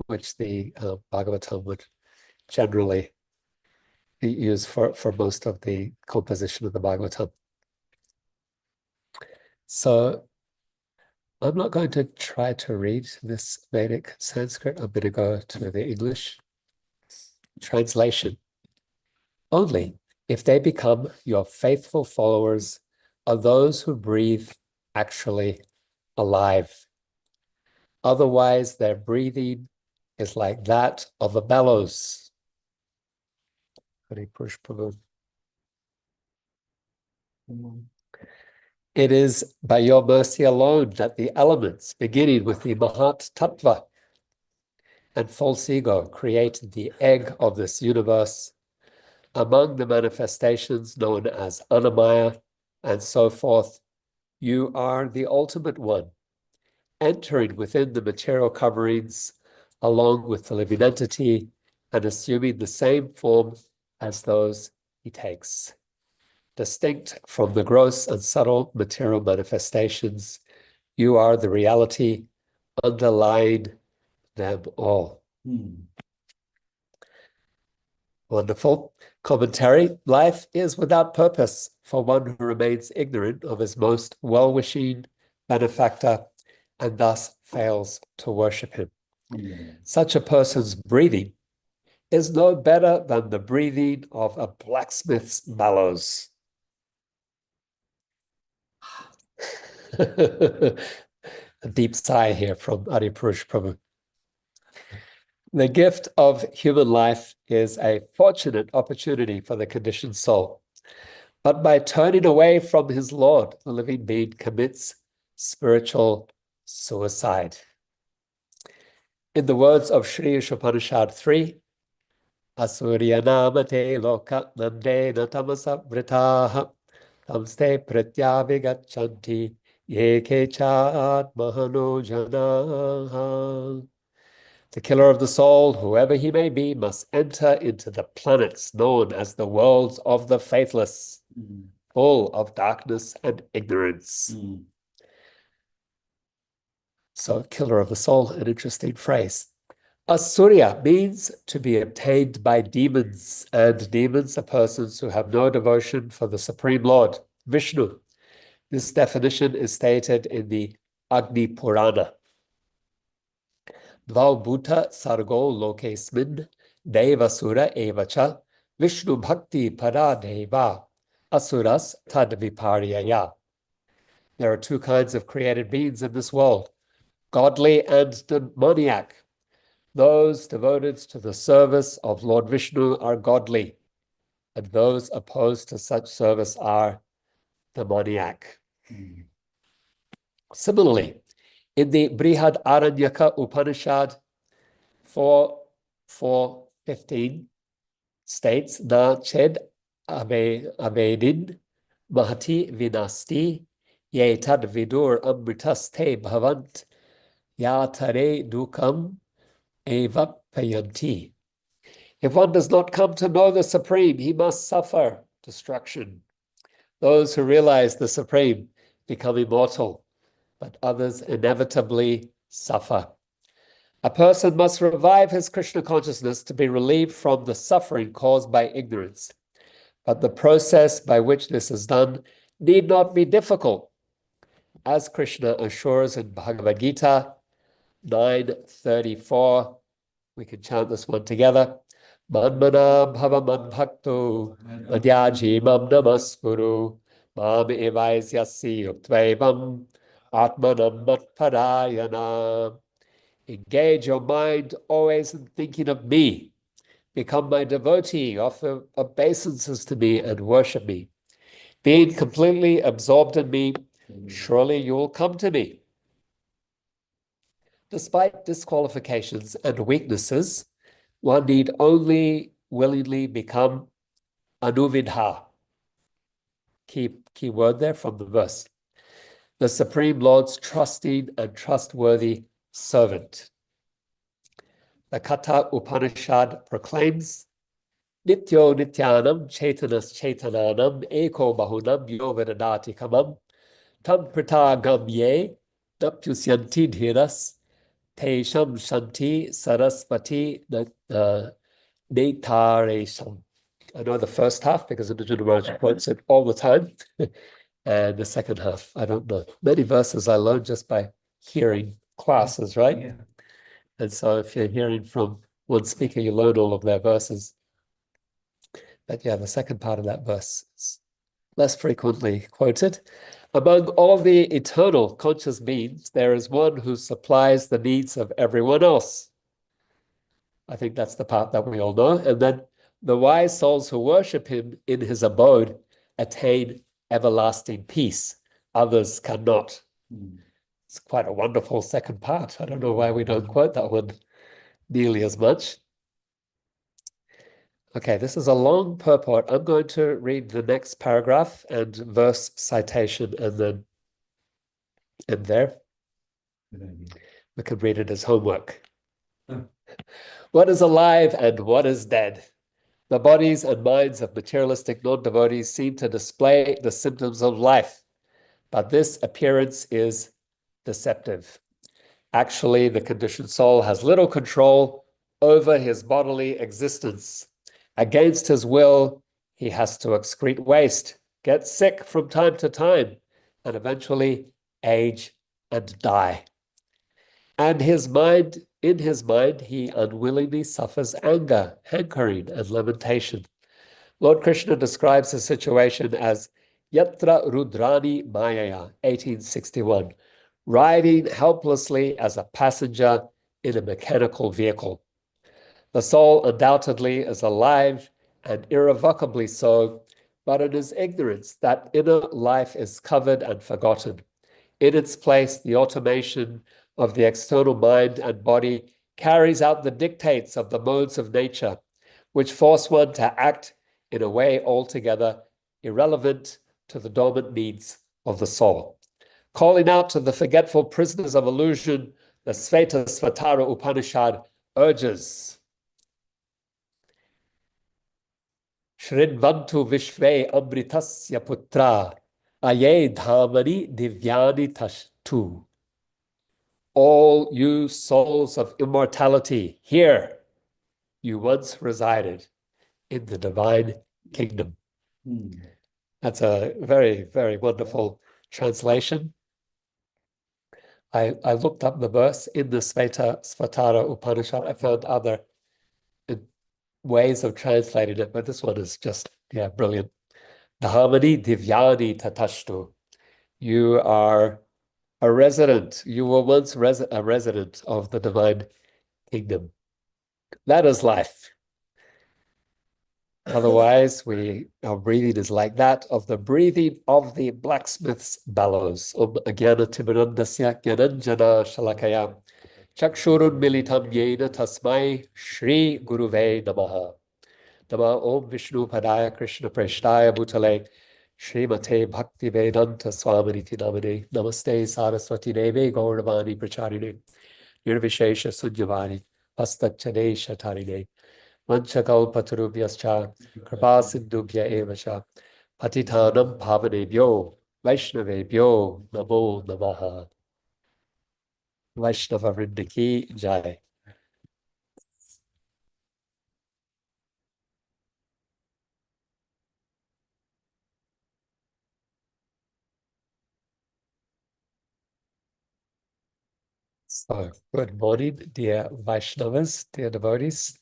which the Bhagavatam would generally use for most of the composition of the Bhagavatam. So I'm not going to try to read this Vedic Sanskrit. I'm going to go to the English translation. Only if they become your faithful followers are those who breathe actually alive. Otherwise, their breathing is like that of a bellows. Hare Krishna Prabhu. It is by your mercy alone that the elements, beginning with the Mahat Tattva and false ego, create the egg of this universe. Among the manifestations known as Annamaya and so forth, you are the ultimate one, entering within the material coverings along with the living entity and assuming the same form as those he takes. Distinct from the gross and subtle material manifestations, you are the reality underlying them all. Wonderful. Commentary. Life is without purpose for one who remains ignorant of his most well-wishing benefactor and thus fails to worship him. Such a person's breathing is no better than the breathing of a blacksmith's bellows. A deep sigh here from Adipurush Prabhu. The gift of human life is a fortunate opportunity for the conditioned soul. But by turning away from his Lord, the living being commits spiritual suicide. In the words of Sri Upanishad 3, Asurya namate loka nandena tamasa vritaha tamste pratyavigachanti yeke chat mahano janaha. The killer of the soul, whoever he may be, must enter into the planets known as the worlds of the faithless, full of darkness and ignorance. So, killer of the soul, an interesting phrase. Asurya means to be obtained by demons, and demons are persons who have no devotion for the Supreme Lord, Vishnu. This definition is stated in the Agni Purana. Dvau bhuta sargo lokesmin devasura evacha Vishnu bhakti paradeva asuras tad viparyaya. There are two kinds of created beings in this world, godly and demoniac. Those devoted to the service of Lord Vishnu are godly, and those opposed to such service are demoniac. Similarly, in the Brihad Aranyaka Upanishad 4:15 states, Na ched avedin mahati vinasti ye tad vidur amritaste bhavant yatare dukam evapayanti. If one does not come to know the Supreme, he must suffer destruction. Those who realize the Supreme become immortal, but others inevitably suffer. A person must revive his Krishna consciousness to be relieved from the suffering caused by ignorance. But the process by which this is done need not be difficult. As Krishna assures in Bhagavad Gita 9:34, we can chant this one together. Manmana bhava manbhakto madhyaji mam namaskuru mam evaisyasi yuktvevam atmanam matparayana. Engage your mind always in thinking of me. Become my devotee, offer obeisances to me and worship me. Being completely absorbed in me, surely you will come to me. Despite disqualifications and weaknesses, one need only willingly become anuvidha. Key word there from the verse. The Supreme Lord's trusting and trustworthy servant. The Katha Upanishad proclaims, Nityo Nityanam Chaitanas Chaitananam Eko Bahunam Yo Vedadati Kamam Tam Prita Gamye Napyusyanti Dhiras Tesham Shanti Saraswati Netaresham. I know the first half because Anujana Maharaj quotes it all the time. And the second half, I don't know. Many verses I learned just by hearing classes, right? Yeah. And so if you're hearing from one speaker, you learn all of their verses. But yeah, the second part of that verse is less frequently quoted. Among all the eternal conscious beings, there is one who supplies the needs of everyone else. I think that's the part that we all know. And then the wise souls who worship him in his abode attain everlasting peace. Others cannot. It's quite a wonderful second part. I don't know why we don't quote that one nearly as much. Okay, this is a long purport. I'm going to read the next paragraph and verse citation and then end there. We can read it as homework. What is alive and what is dead? The bodies and minds of materialistic non-devotees seem to display the symptoms of life, but this appearance is deceptive. Actually, the conditioned soul has little control over his bodily existence. Against his will, he has to excrete waste, get sick from time to time, and eventually age and die. And in his mind, he unwillingly suffers anger, hankering, and lamentation. Lord Krishna describes the situation as Yatra Rudrani Mayaya, 1861, riding helplessly as a passenger in a mechanical vehicle. The soul undoubtedly is alive and irrevocably so, but it is ignorance that inner life is covered and forgotten. In its place, the automation of the external mind and body carries out the dictates of the modes of nature, which force one to act in a way altogether irrelevant to the dormant needs of the soul. Calling out to the forgetful prisoners of illusion, the Svetasvatara Upanishad urges, Shrinvantu Vishve Amritasya Putra, Aye Dhamani Divyani Tashtu. All you souls of immortality, here you once resided in the divine kingdom. That's a very, very wonderful translation. I looked up the verse in the Svatara Upanishad. I found other ways of translating it, but this one is just, brilliant. Dhamani Divyani Tatashtu. You are a resident. You were once a resident of the divine kingdom. That is life. Otherwise, our breathing is like that of the breathing of the blacksmith's bellows. Agyana Timirandasya Gyananjana Shalakaya Chakshurun Militam Yena Tasmai Shri Guruve Namaha. Nama Om Vishnu Padaya Krishna Preshtaya Bhutale Srimate Bhakti Vedanta Swaminiti Namane Namaste Saraswati Deve Gauravani Pracharine Nirvishesha Sunyavani Hastachane Shatarine Vanchakalpatarubhyascha Kripa Sindhubhya Evascha Patitanam Pavanebhyo Vaishnavebhyo Namo Namaha. Vaishnava Vrinda Ki Jai. So, good morning, dear Vaishnavas, dear devotees.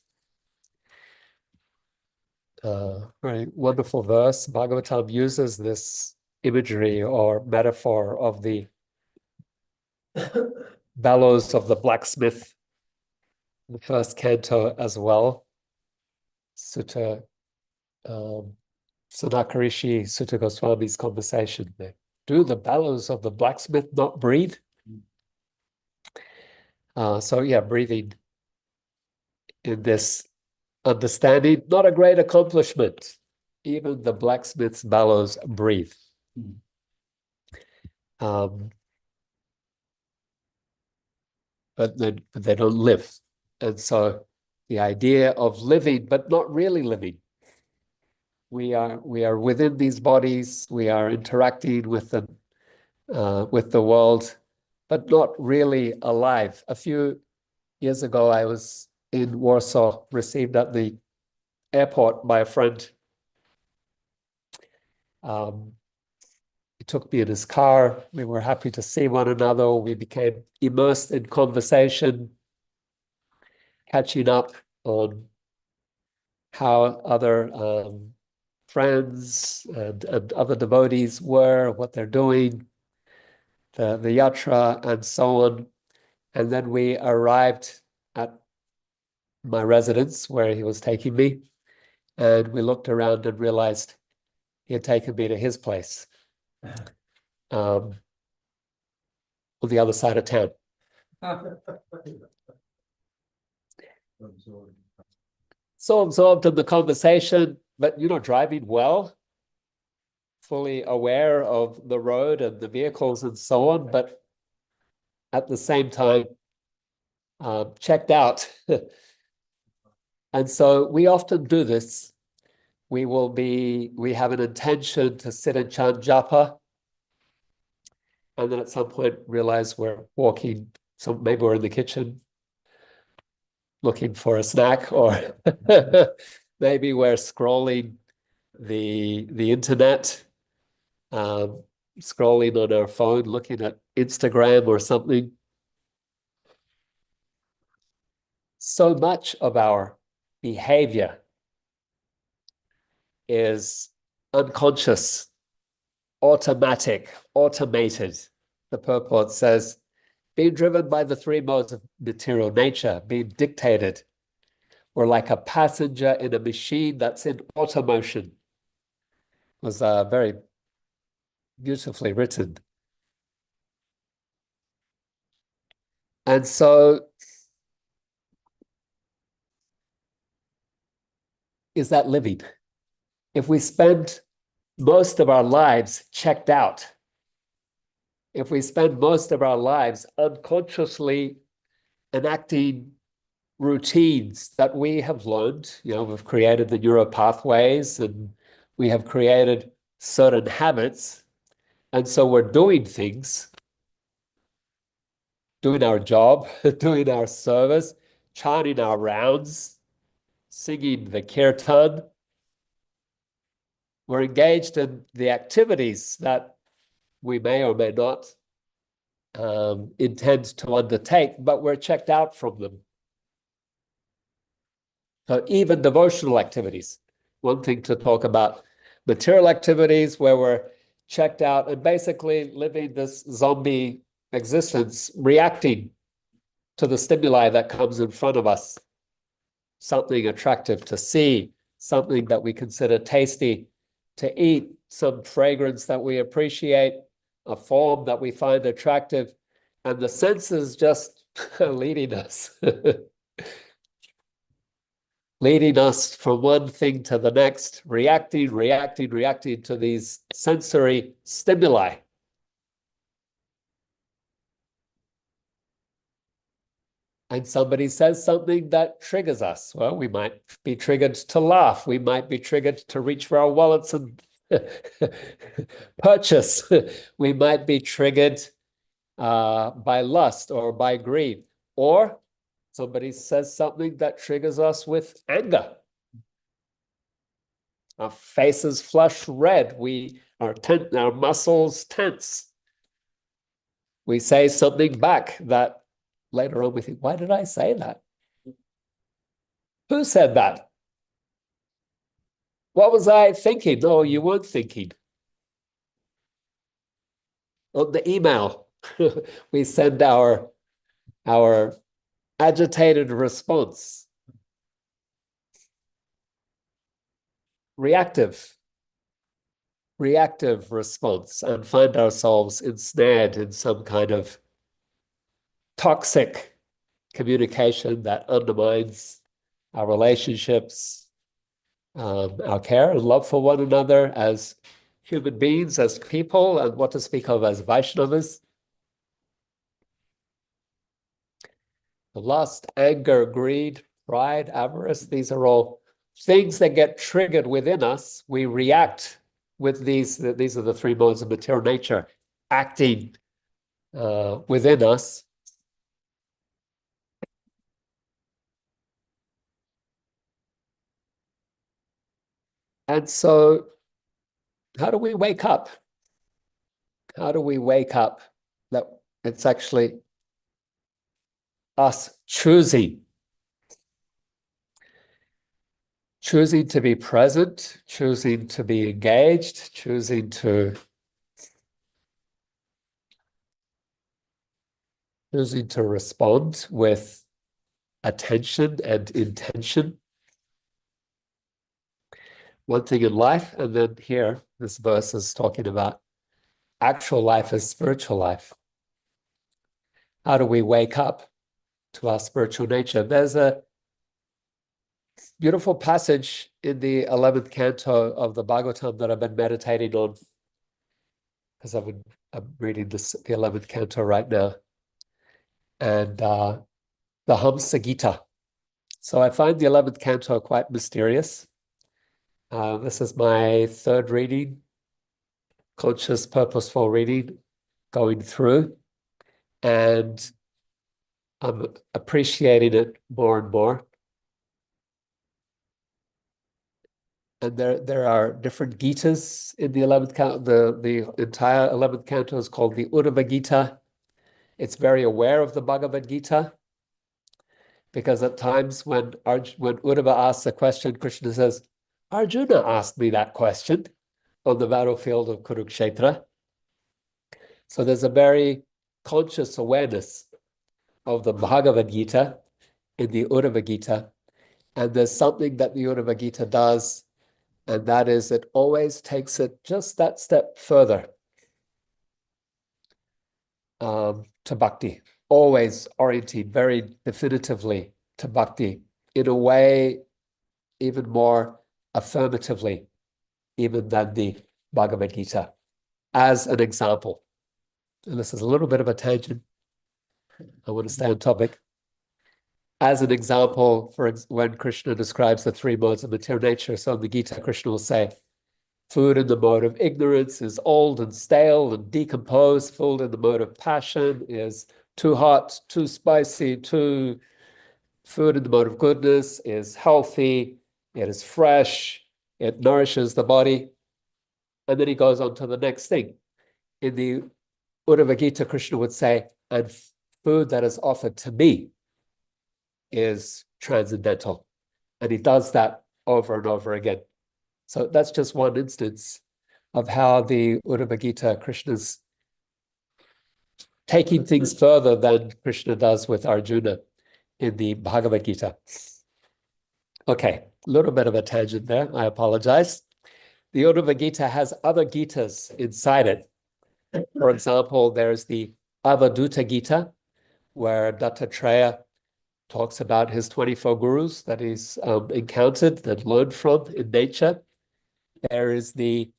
Very wonderful verse. Bhagavatam uses this imagery or metaphor of the bellows of the blacksmith in the first canto as well. Sutta, Sanakarishi Sutta Goswami's conversation there. Do the bellows of the blacksmith not breathe? Breathing in this understanding, not a great accomplishment. Even the blacksmith's bellows breathe. But they don't live. And so the idea of living, but not really living. We are within these bodies, we are interacting with them, with the world, but not really alive. A few Years ago, I was in Warsaw, received at the airport by a friend. He took me in his car. We were happy to see one another. We became immersed in conversation, catching up on how other friends and other devotees were, what they're doing, the yatra, and so on. And then we arrived at my residence where he was taking me, and we looked around and realized he had taken me to his place on the other side of town. So absorbed in the conversation, but driving well, fully aware of the road and the vehicles and so on, but at the same time, checked out. And so we often do this. We have an intention to sit and chant japa, and then at some point realize we're walking, so maybe we're in the kitchen looking for a snack, or maybe we're scrolling the internet, scrolling on our phone, looking at Instagram or something. So much of our behavior is unconscious, automatic, automated. The purport says, being driven by the three modes of material nature, being dictated. We're like a passenger in a machine that's in automotion. It was very beautifully written. And so, is that living? If we spend most of our lives checked out, if we spend most of our lives unconsciously enacting routines that we have learned, we've created the neural pathways and we have created certain habits. And so we're doing things, doing our job, doing our service, chanting our rounds, singing the kirtan. We're engaged in the activities that we may or may not intend to undertake, but we're checked out from them. So even devotional activities, one thing to talk about material activities where we're checked out and basically living this zombie existence, reacting to the stimuli that comes in front of us, something attractive to see, something that we consider tasty to eat, some fragrance that we appreciate, a form that we find attractive, and the senses just leading us. Leading us from one thing to the next, reacting to these sensory stimuli. And somebody says something that triggers us. Well, we might be triggered to laugh. We might be triggered to reach for our wallets and purchase. We might be triggered by lust or by greed. Or somebody says something that triggers us with anger. Our faces flush red. Our muscles tense. We say something back that later on we think, why did I say that? Who said that? What was I thinking? No, you weren't thinking. On the email, we send our agitated response. Reactive response, and find ourselves ensnared in some kind of toxic communication that undermines our relationships, our care and love for one another as human beings, as people, and what to speak of as Vaishnavas. The lust, anger, greed, pride, avarice, these are all things that get triggered within us. We react with these are the three modes of material nature acting within us. And so how do we wake up? How do we wake up that it's actually us choosing to be present, choosing to be engaged, choosing to respond with attention and intention. One thing in life, and then here, this verse is talking about actual life as spiritual life. How do we wake up to our spiritual nature? There's a beautiful passage in the 11th canto of the Bhagavatam that I've been meditating on, because I'm reading the 11th canto right now, and the Hamsa Gita. So I find the 11th canto quite mysterious. This is my third reading, conscious, purposeful reading, going through, and I'm appreciating it more and more. And there are different Gitas in the 11th canto. The entire 11th canto is called the Uddhava Gita. It's very aware of the Bhagavad Gita, because at times when Uddhava asks a question, Krishna says, Arjuna asked me that question on the battlefield of Kurukshetra. So there's a very conscious awareness of the Bhagavad Gita in the Uddhava Gita. And there's something that the Uddhava Gita does, and that is it always takes it just that step further to bhakti, always orienting very definitively to bhakti, in a way even more affirmatively even than the Bhagavad Gita, as an example. And this is a little bit of a tangent. I want to stay on topic. As an example, when Krishna describes the three modes of material nature, so in the Gita, Krishna will say, food in the mode of ignorance is old and stale and decomposed. Food in the mode of passion is too hot, too spicy, too... Food in the mode of goodness is healthy, it is fresh, it nourishes the body. And then he goes on to the next thing. In the Uddhava Gita, Krishna would say, and food that is offered to me is transcendental. And he does that over and over again. So that's just one instance of how the Uddhava Gita, Krishna's taking things further than Krishna does with Arjuna in the Bhagavad Gita. Okay, a little bit of a tangent there, I apologize. The Uddhava Gita has other Gitas inside it. For example, there's the Avadhuta Gita, where Dattatreya talks about his 24 gurus that he's encountered, that learned from in nature. There is the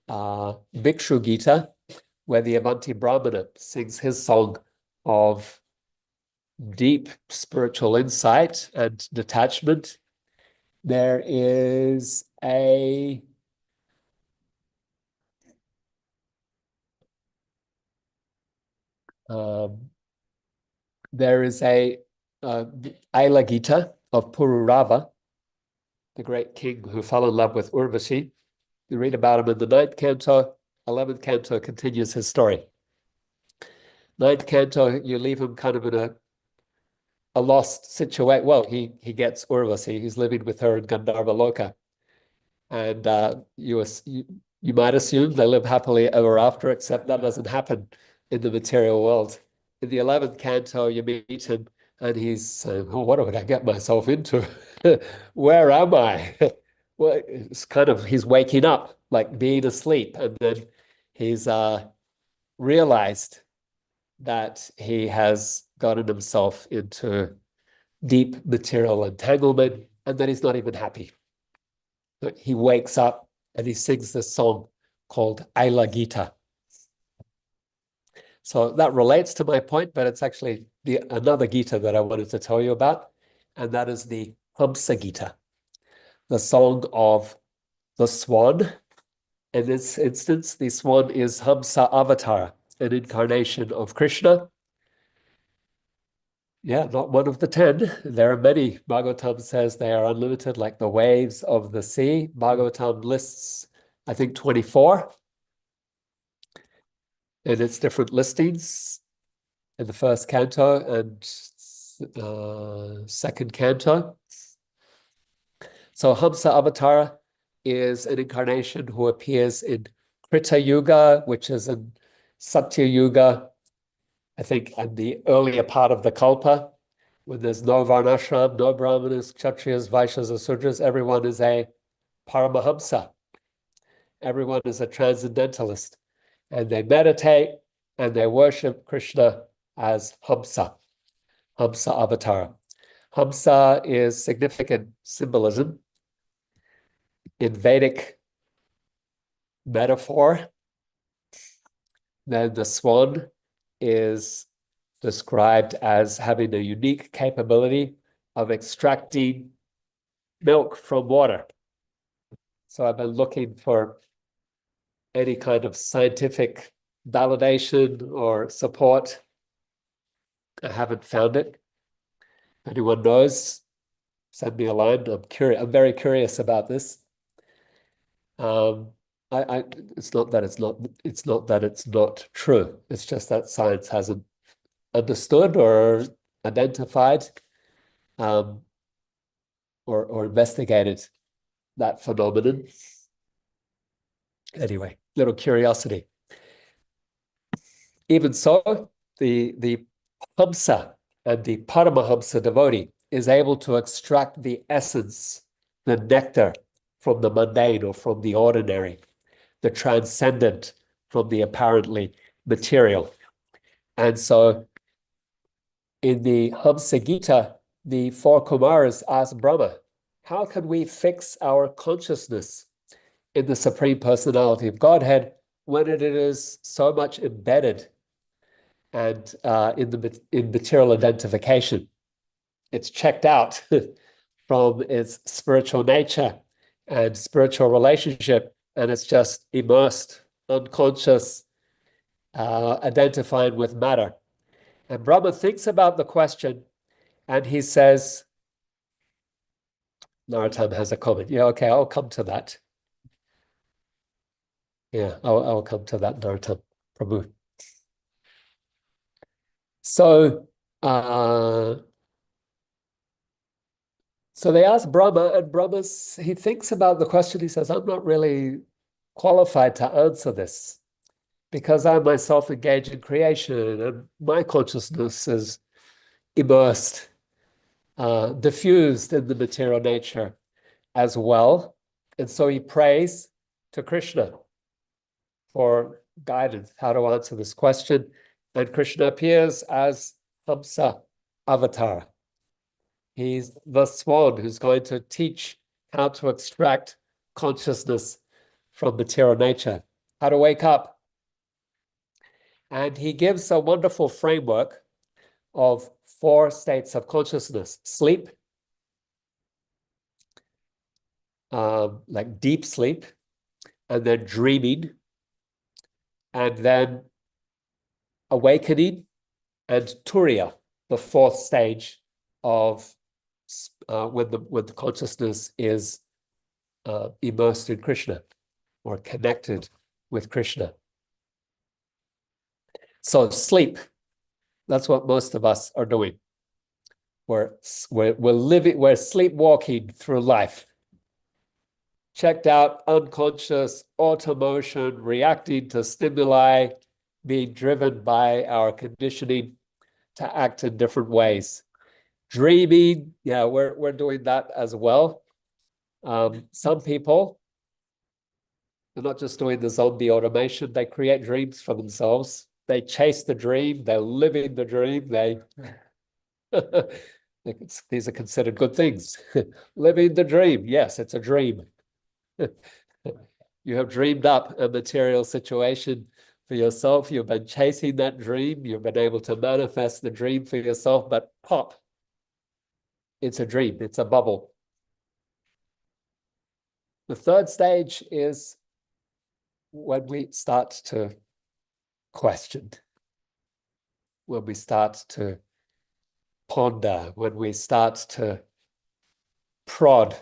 Bhikshu Gita, where the Avanti Brahmana sings his song of deep spiritual insight and detachment. There is a Aila Gita of Pururava, the great king who fell in love with Urvashi. You read about him in the 9th canto. 11th canto continues his story. 9th canto, you leave him kind of in a lost situation. Well, he gets Urvasi. He's living with her in Gandharva Loka. And you might assume they live happily ever after, except that doesn't happen in the material world. In the 11th canto, you meet him, and he's saying, oh, what did I get myself into? Where am I? Well, it's kind of, he's waking up, like being asleep. And then he's realized that he has gotten himself into deep material entanglement, and that he's not even happy. He wakes up and he sings this song called Aila Gita. So that relates to my point, but it's actually another Gita that I wanted to tell you about, and that is the Hamsa Gita, the song of the swan. In this instance, the swan is Hamsa Avatar, an incarnation of Krishna. Yeah, not one of the 10. There are many. Bhagavatam says they are unlimited, like the waves of the sea. Bhagavatam lists, I think, 24 in its different listings in the first canto and second canto. So Hamsa Avatara is an incarnation who appears in Krita Yuga, which is in Satya Yuga, I think, in the earlier part of the Kalpa, when there's no Varnashram, no Brahmanas, Kshatriyas, Vaishyas, or Sudras, everyone is a Paramahamsa. Everyone is a transcendentalist. And they meditate and they worship Krishna as Hamsa, Hamsa Avatara. Hamsa is significant symbolism in Vedic metaphor. Then the swan is described as having a unique capability of extracting milk from water. So I've been looking for any kind of scientific validation or support. I haven't found it. If anyone knows, send me a line. I'm curious. I'm very curious about this. It's not that it's not true. It's just that science hasn't understood or identified or investigated that phenomenon. Anyway, little curiosity. Even so, the Hamsa and the Paramahamsa devotee is able to extract the essence, the nectar from the mundane or from the ordinary, the transcendent from the apparently material. And so in the Hamsa Gita, the four Kumaras ask Brahma, how can we fix our consciousness in the Supreme Personality of Godhead when it is so much embedded and in material identification? It's checked out from its spiritual nature and spiritual relationship, and it's just immersed, unconscious, identified with matter. And Brahma thinks about the question, and he says, Narottam has a comment. Yeah, okay, I'll come to that. Yeah, I'll come to that, Narottam. Prabhu. So they ask Brahma, and he thinks about the question. He says, I'm not really qualified to answer this because I myself engage in creation and my consciousness is immersed, diffused in the material nature as well. And so he prays to Krishna for guidance, how to answer this question. And Krishna appears as Hamsa Avatar. He's the swan who's going to teach how to extract consciousness from material nature, how to wake up. And he gives a wonderful framework of 4 states of consciousness: sleep, like deep sleep, and then dreaming, and then awakening, and turiya, the 4th stage of when the consciousness is immersed in Krishna or connected with Krishna. So sleep, that's what most of us are doing. We're living, we're sleepwalking through life. Checked out, unconscious, automotion, reacting to stimuli, being driven by our conditioning to act in different ways. Dreaming, yeah, we're doing that as well. Some people, they're not just doing the zombie automation, they create dreams for themselves. They chase the dream, they're living the dream, these are considered good things. Living the dream, yes, it's a dream. You have dreamed up a material situation for yourself. You've been chasing that dream. You've been able to manifest the dream for yourself, but pop, it's a dream. It's a bubble. The 3rd stage is when we start to question, when we start to ponder, when we start to prod,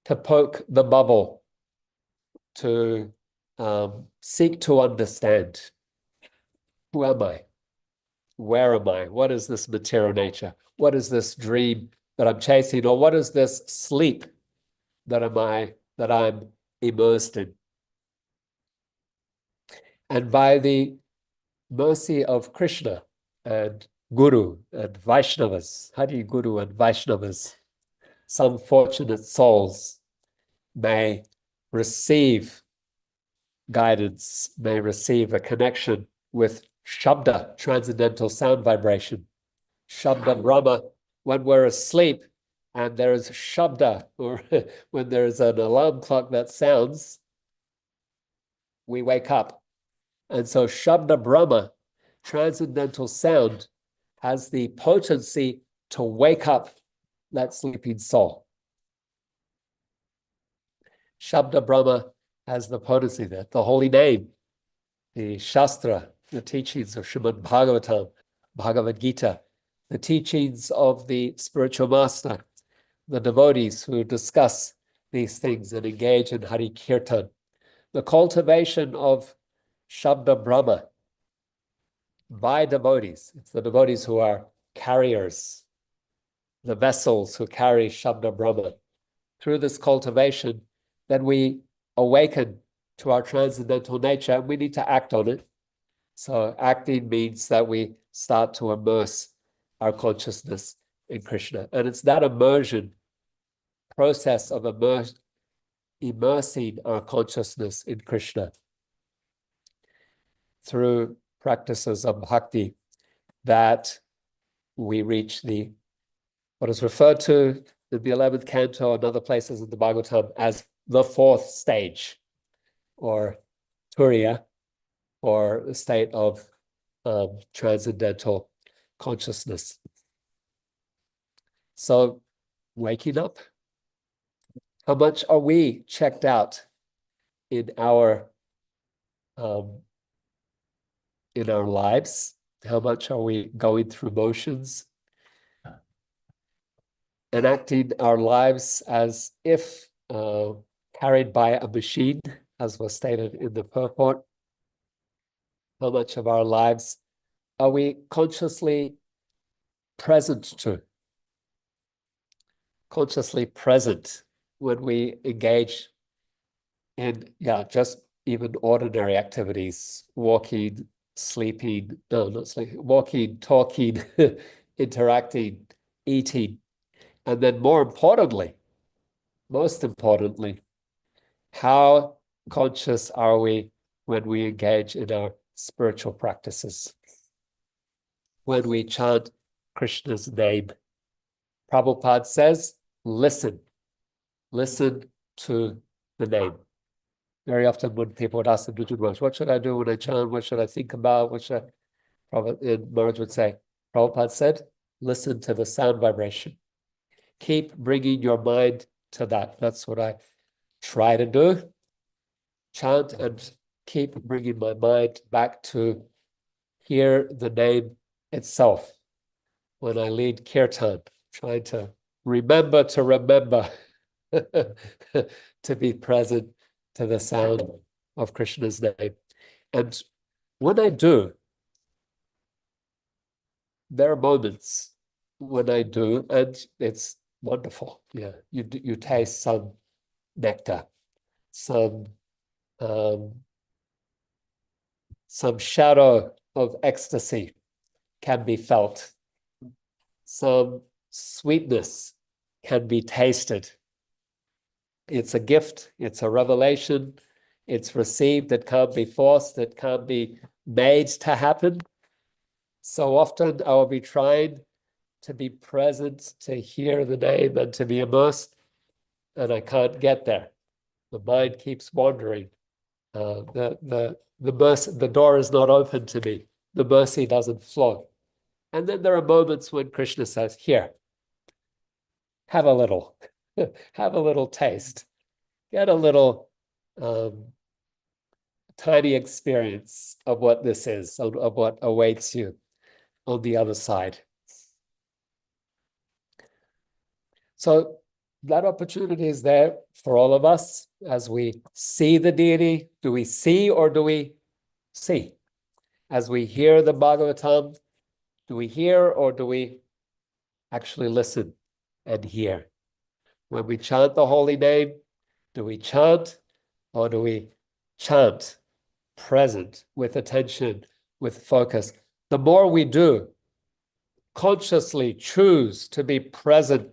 to poke the bubble, to seek to understand, who am I? Where am I? What is this material nature? What is this dream that I'm chasing? Or what is this sleep that I'm immersed in? And by the mercy of Krishna and Guru and Vaishnavas, Hari Guru and Vaishnavas, some fortunate souls may receive guidance, may receive a connection with Shabda, transcendental sound vibration. Shabda Brahma, when we're asleep and there is Shabda, or when there's an alarm clock that sounds, we wake up. And so Shabda Brahma, transcendental sound, has the potency to wake up that sleeping soul. Shabda Brahma has the potency that the holy name, the Shastra, the teachings of Srimad Bhagavatam, Bhagavad Gita, the teachings of the spiritual master, the devotees who discuss these things and engage in Hari Kirtan, the cultivation of Shabda Brahma by devotees. It's the devotees who are carriers, the vessels who carry Shabda Brahma. Through this cultivation, then we awaken to our transcendental nature, and we need to act on it. So acting means that we start to immerse our consciousness in Krishna. And it's that immersion process of immersing our consciousness in Krishna through practices of bhakti that we reach what is referred to in the 11th canto and other places in the Bhagavatam as the fourth stage, or Turiya, or a state of transcendental consciousness. So waking up, how much are we checked out in our lives? How much are we going through motions, enacting our lives as if carried by a machine, as was stated in the purport? How much of our lives are we consciously present to? Consciously present when we engage in, just even ordinary activities, walking, sleeping, no, not sleeping, walking, talking, interacting, eating. And then most importantly, how conscious are we when we engage in our spiritual practices? When we chant Krishna's name, Prabhupada says, listen to the name. Very often when people would ask them to do what should I do when I chant? What should I think about? Maharaj would say, Prabhupada said, listen to the sound vibration. Keep bringing your mind to that. That's what I try to do. Chant and keep bringing my mind back to hear the name itself. When I lead kirtan, trying to remember to be present to the sound of Krishna's name. And when I do, there are moments when I do, and it's wonderful. Yeah, you taste some nectar, some shadow of ecstasy can be felt. Some sweetness can be tasted. It's a gift, it's a revelation, it's received, it can't be forced, it can't be made to happen. So often I will be trying to be present, to hear the name and to be immersed, and I can't get there. The mind keeps wandering. The door is not open to me. The mercy doesn't flow. And then there are moments when Krishna says, here, have a little, have a little taste, get a little tiny experience of what this is, of what awaits you. on the other side. So that opportunity is there for all of us as we see the deity. Do we see or do we see? As we hear the Bhagavatam, do we hear or do we actually listen and hear? When we chant the holy name, do we chant or do we chant present with attention, with focus? The more we do, consciously choose to be present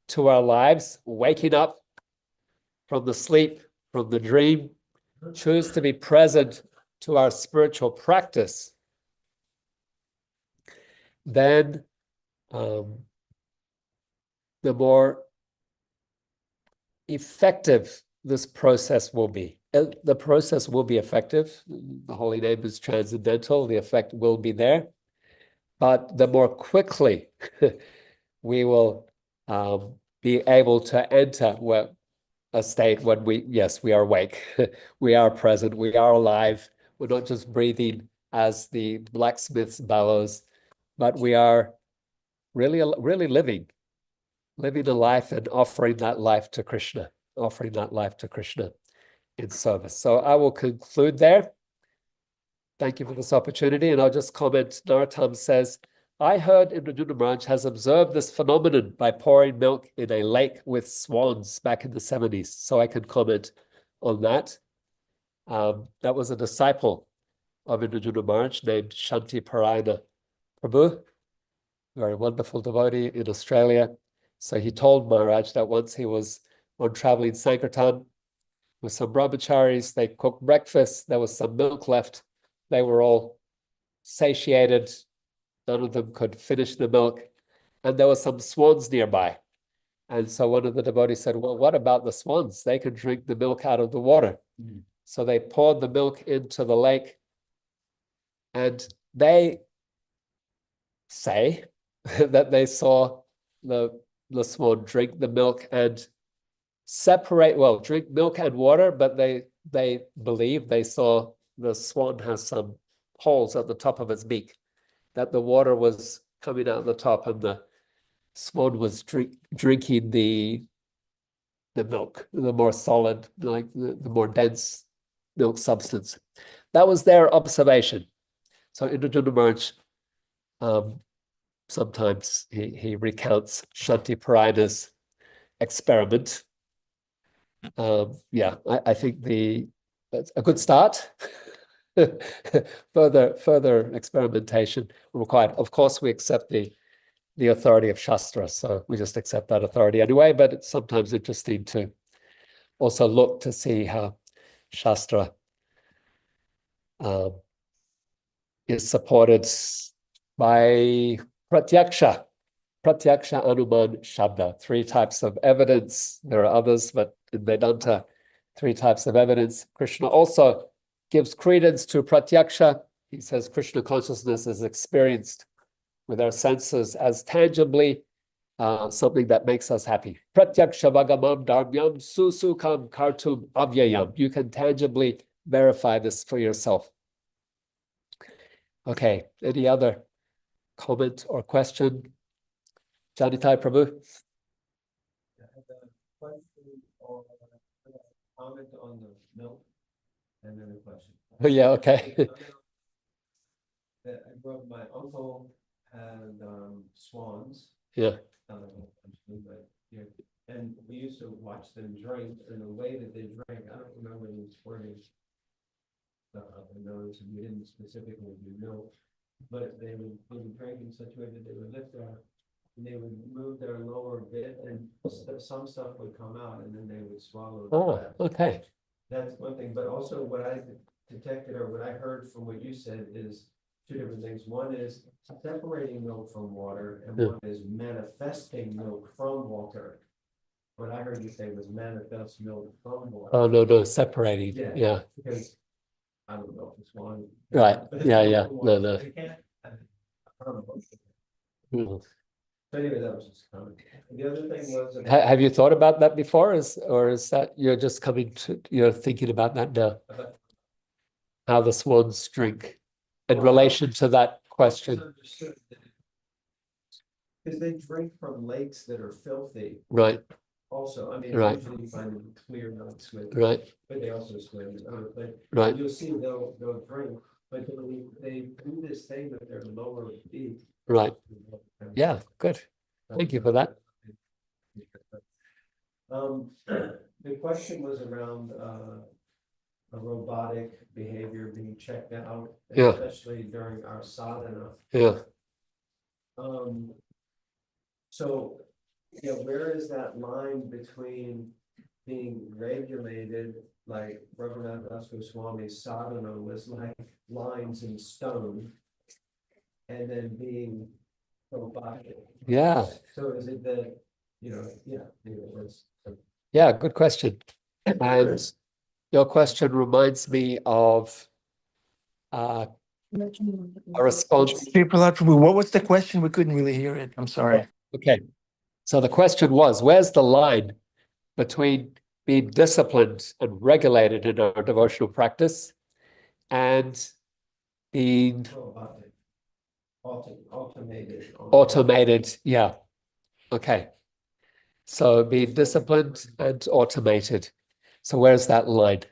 to our lives, waking up from the sleep, from the dream, choose to be present to our spiritual practice, then the more effective this process will be. The process will be effective. The holy name is transcendental. The effect will be there. But the more quickly we will be able to enter a state when we are awake, we are present, we are alive. We're not just breathing as the blacksmith's bellows, but we are really living a life and offering that life to Krishna, in service. So I will conclude there. Thank you for this opportunity. And I'll just comment, Narottam says, I heard Indradyumna Maharaj has observed this phenomenon by pouring milk in a lake with swans back in the 70s. So I can comment on that. That was a disciple of Indradyumna Maharaj named Shanti Parayana Prabhu, very wonderful devotee in Australia. So he told Maharaj that once he was on traveling Sankirtan with some brahmacharis, they cooked breakfast, there was some milk left. They were all satiated. None of them could finish the milk. And there were some swans nearby. And so one of the devotees said, well, what about the swans? They can drink the milk out of the water. Mm. So they poured the milk into the lake. And they say that they saw the swan drink the milk and drink milk and water, but they believe they saw the swan has some holes at the top of its beak, that the water was coming out the top and the swan was drinking the milk, the more solid, like the more dense milk substance. That was their observation. So Indradyumna Maharaj, sometimes he recounts Shanti Parayana's experiment. I think that's a good start. Further experimentation required. Of course, we accept the authority of Shastra, so we just accept that authority anyway, but it's sometimes interesting to also look to see how Shastra is supported by Pratyaksha, Anuman, Shabda, 3 types of evidence. There are others, but in Vedanta, 3 types of evidence. Krishna also gives credence to Pratyaksha. He says Krishna consciousness is experienced with our senses as tangibly something that makes us happy. Pratyaksha vagamam dharmyam susukam kartum avyayam. You can tangibly verify this for yourself. Okay, any other comment or question? Janitai Prabhu? Comment on the milk and then a question. Oh, yeah, okay. I grew up, my uncle had swans. Yeah. And we used to watch them drink, and the way that they drank, I don't remember the wording. I noticed we didn't specifically do milk, but they would drink in such a way that they would lift and they would move their lower bit, and some stuff would come out, and then they would swallow. Oh, okay. That's one thing, but also what I detected or what I heard from what you said is 2 different things. One is separating milk from water, and one is manifesting milk from water. What I heard you say was manifest milk from water. Oh, no, separating. Yeah. Because I don't know if it's one. Right. Yeah. No. So anyway, that was just a comment. The other thing was Have you thought about that before, or is that you're just thinking about that now? How the swans drink in relation to that question. Misunderstood. Because they drink from lakes that are filthy Right, also. I mean, Right. usually you find them clear, not swimming, right, but they also swim. But right, you'll see they'll drink, but they do this thing with their lower beak. right. Yeah, good. Thank you for that. The question was around a robotic behavior being checked out, Yeah. especially during our sadhana. Yeah, So, yeah, where is that line between being regulated, like Raghunath Das Goswami's sadhana was like lines in stone, and then being robotic? yeah, So is it that, it's. yeah, good question. And your question reminds me of a response. Sri Prahlad Prabhu, what was the question? We couldn't really hear it. I'm sorry. Okay, so the question was, where's the line between being disciplined and regulated in our devotional practice and being Robotic. Automated. automated? Yeah, okay. So being disciplined and automated. So where's that line?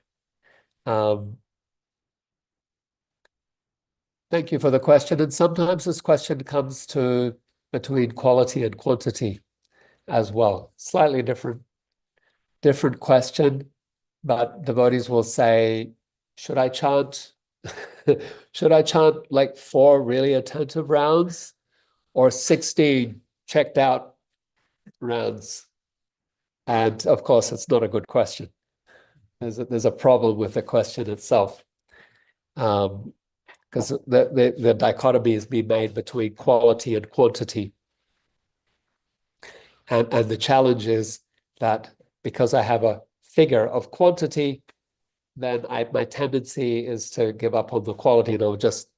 Thank you for the question. And sometimes this question comes to between quality and quantity as well. Slightly different question, but devotees will say, should I chant should I chant like 4 really attentive rounds or 16 checked out rounds? And of course, it's not a good question. There's a problem with the question itself. Because the dichotomy is being made between quality and quantity. And the challenge is that because I have a figure of quantity, then my tendency is to give up on the quality, just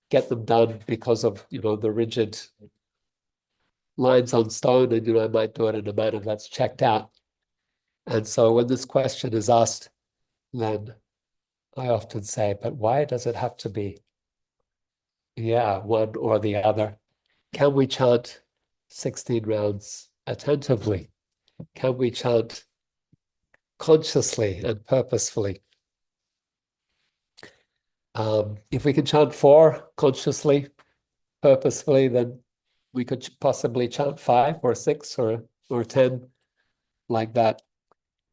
get them done because of, the rigid lines on stone, and, I might do it in a manner that's checked out. And so when this question is asked, then I often say, but why does it have to be, one or the other? Can we chant 16 rounds attentively? Can we chant consciously and purposefully? If we can chant 4 consciously, purposefully, then we could possibly chant 5 or 6 or 10 like that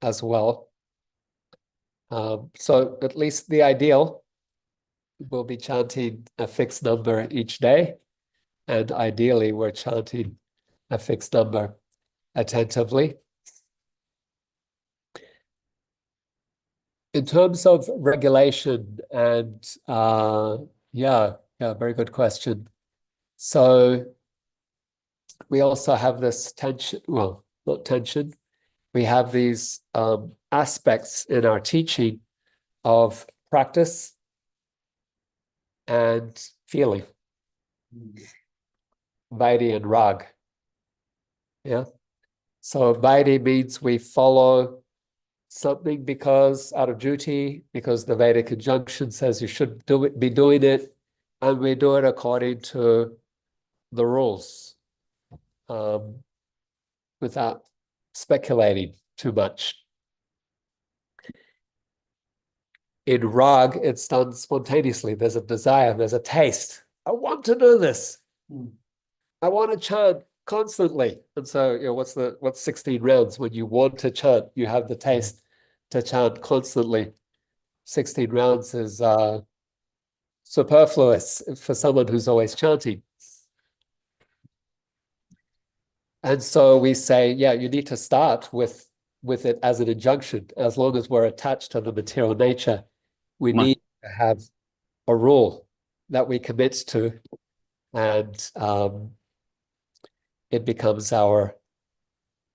as well. So at least the ideal will be chanting a fixed number each day, and ideally we're chanting a fixed number attentively. In terms of regulation and very good question. So we also have this tension, well, not tension. We have these aspects in our teaching of practice and feeling, Vaidhi and Rag. Yeah. So Vaidhi means we follow something because out of duty, because the Vedic conjunction says you should be doing it, and we do it according to the rules, without speculating too much. In Rag, it's done spontaneously. There's a desire, there's a taste. I want to do this. I want to chant constantly. And so, what's 16 rounds? When you want to chant, you have the taste to chant constantly. 16 rounds is superfluous for someone who's always chanting. And so we say, you need to start with it as an injunction. As long as we're attached to the material nature, we need to have a rule that we commit to, and it becomes our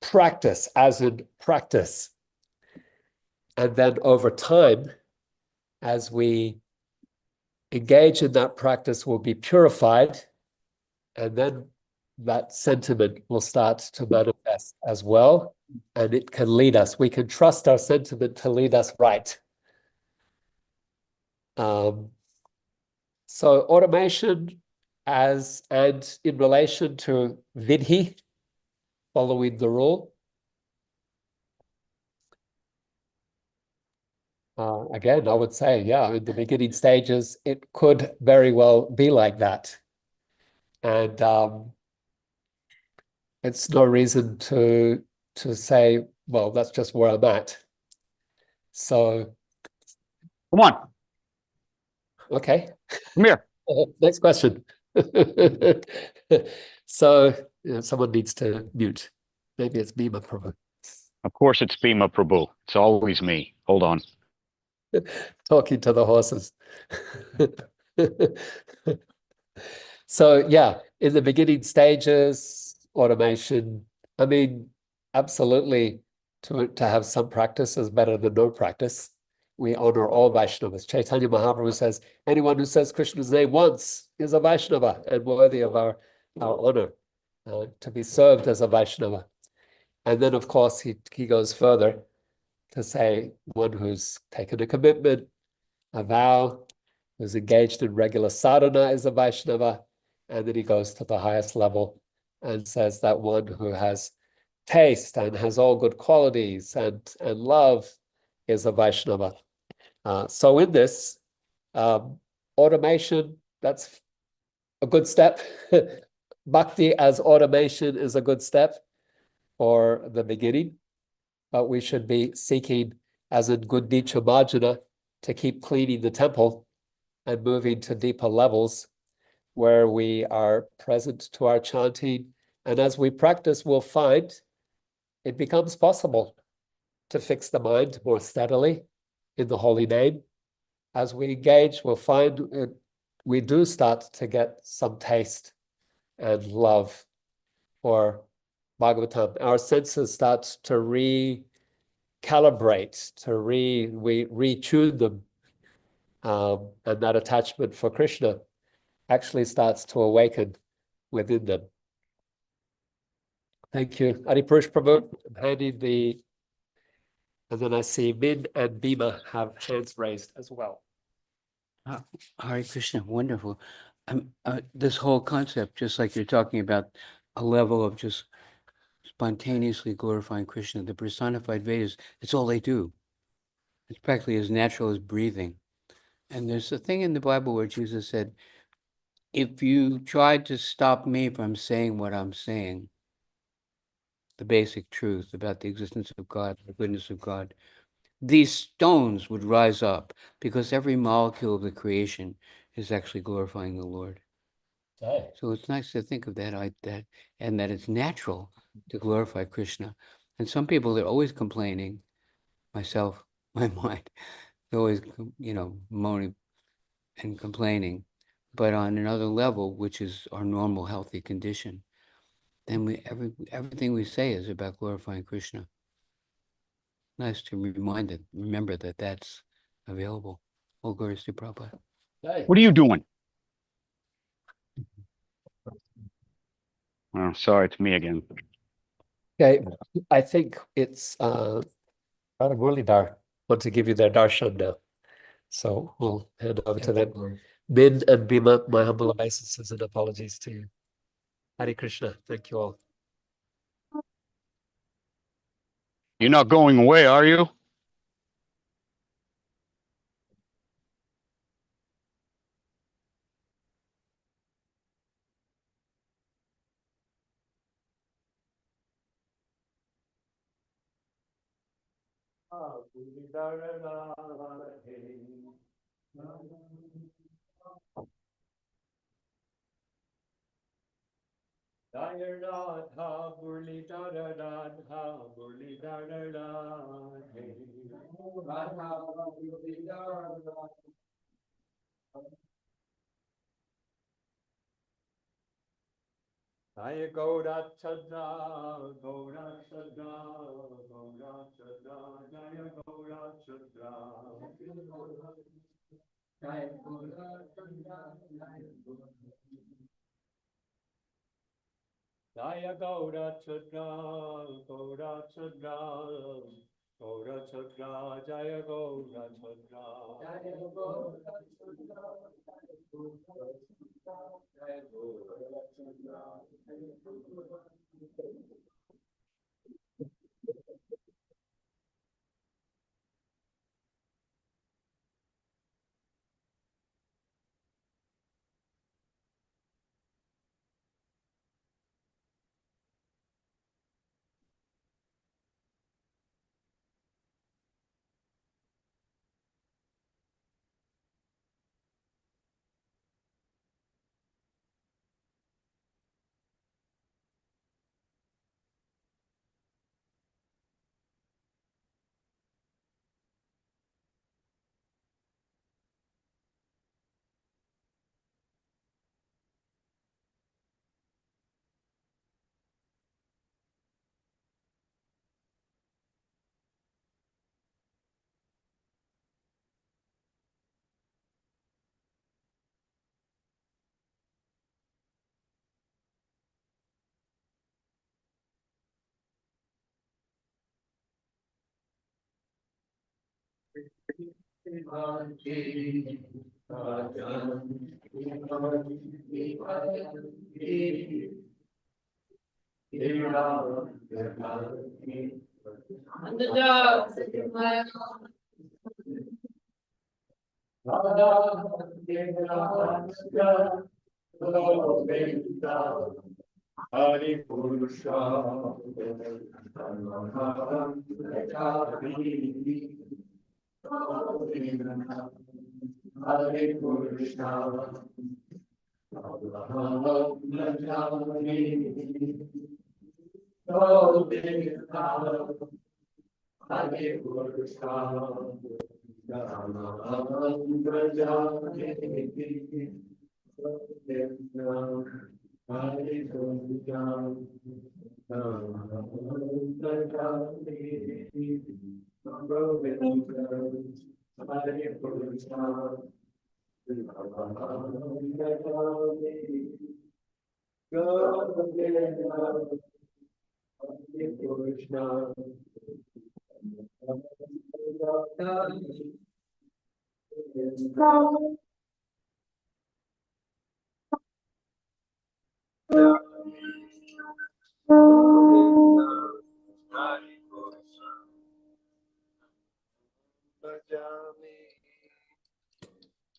practice, as in practice. And then over time, as we engage in that practice, we'll be purified, and then that sentiment will start to manifest as well, and it can lead us. We can trust our sentiment to lead us right. So automation and in relation to vidhi, following the rule. Again, I would say, yeah, in the beginning stages, it could very well be like that. And it's no reason to say, well, that's just where I'm at. So, Come on, okay. come here. Next question. So, someone needs to mute. Maybe it's Bhima Prabhu Of course, it's Bhima Prabhu. It's always me. Hold on. talking to the horses. So yeah, in the beginning stages, automation, I mean, absolutely to have some practice is better than no practice. We honor all Vaishnavas. Chaitanya Mahaprabhu says, anyone who says Krishna's name once is a Vaishnava and worthy of our honor, to be served as a Vaishnava. And then, of course, he goes further to say one who's taken a commitment, a vow, who's engaged in regular sadhana is a Vaishnava. And then he goes to the highest level and says that one who has taste and has all good qualities and love is a Vaishnava. So in this, automation, that's a good step. Bhakti as automation is a good step for the beginning, but we should be seeking, as in good Nicha Marjana, to keep cleaning the temple and moving to deeper levels where we are present to our chanting. And as we practice, we'll find it becomes possible to fix the mind more steadily in the holy name. As we engage, we'll find we do start to get some taste and love for Bhagavatam. Our senses start to recalibrate, we retune them. And that attachment for Krishna actually starts to awaken within them. Thank you. Adipurush Prabhu, I'm handing and then I see Min and Bhima have hands raised as well. Hare Krishna, wonderful. This whole concept, just like you're talking about a level of just spontaneously glorifying Krishna, the personified Vedas, it's all they do. It's practically as natural as breathing. And there's a thing in the Bible where Jesus said, if you tried to stop me from saying what I'm saying, the basic truth about the existence of God, the goodness of God, these stones would rise up because every molecule of the creation is actually glorifying the Lord. Okay. So it's nice to think of that, and that it's natural to glorify Krishna. And some people are always complaining, myself, my mind, they're always, moaning and complaining. But on another level, which is our normal healthy condition, then everything we say is about glorifying Krishna. Nice to remember that that's available. All glories to Prabhupada. Okay. What are you doing? Oh, sorry, it's me again. Okay, I think it's Radha Muralidhar want to give you their darshan now. So we'll hand over to them. Min and Bhima, my humble obeisances and apologies to you. Hare Krishna. Thank you all. You're not going away, are you? Jaya Gaura Chandra, Gaura Chandra, Gaura Chandra, Jaya Gaura Chandra. Jaya Gaura Chandra, Jaya Gaura Chandra, Gaura Chandra,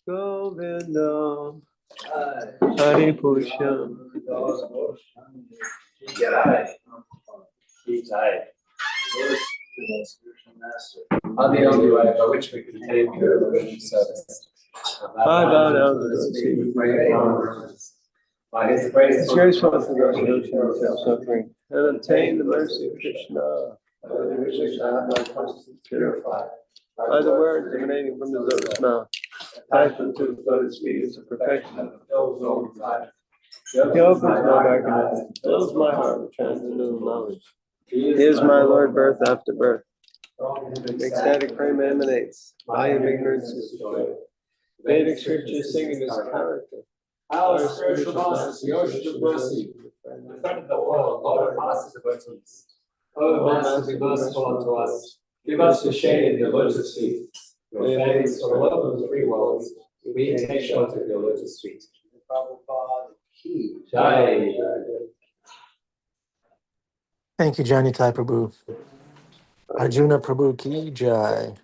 Govinda, Hare Krishna. On the only way by which we can attain pure devotion service. I bow down to the sea with great honor. By his grace, His graceful devotion of self-suffering, and obtain the mercy of Krishna. by which I have my conscience purified. By the words emanating from the lotus mouth, pass into the lotus feet is a perfection that fulfills all desire. He opens my dark eyes, fills my heart with transcendental knowledge. He is my Lord, birth after birth. Ecstatic frame emanates. I am ignorance is destroyed. Vedic scriptures sing in his character. Our spiritual masters, the ocean of mercy, the friend of the world, Lord of master devotees. O Master, be merciful unto us. Give us the shade in your lotus feet. Your face for the love of the three worlds. We take shelter of your lotus feet. Jai. Thank you, Janitai Prabhu. Arjuna Prabhu ki jai.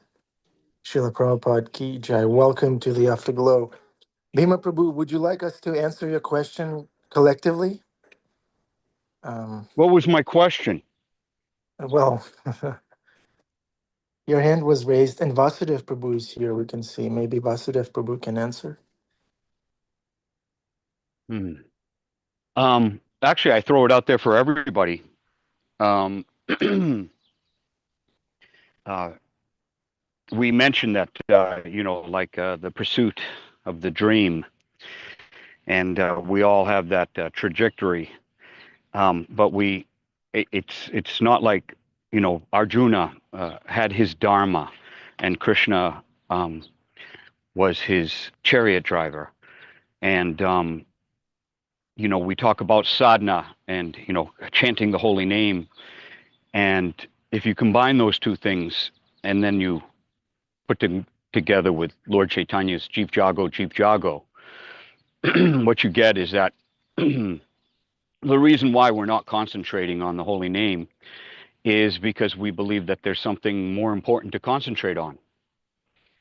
Srila Prabhupada ki jai. Welcome to the Afterglow. Bhima Prabhu, would you like us to answer your question collectively? What was my question? Well, your hand was raised, and Vasudev Prabhu is here. We can see. Maybe Vasudev Prabhu can answer. Actually, I throw it out there for everybody. We mentioned that, like the pursuit of the dream, and we all have that trajectory. But it's not like, Arjuna had his dharma, and Krishna was his chariot driver. And, we talk about sadhana and, chanting the holy name. And if you combine those two things and then you put them together with Lord Chaitanya's Jeev Jago, what you get is that the reason why we're not concentrating on the holy name is because we believe that there's something more important to concentrate on.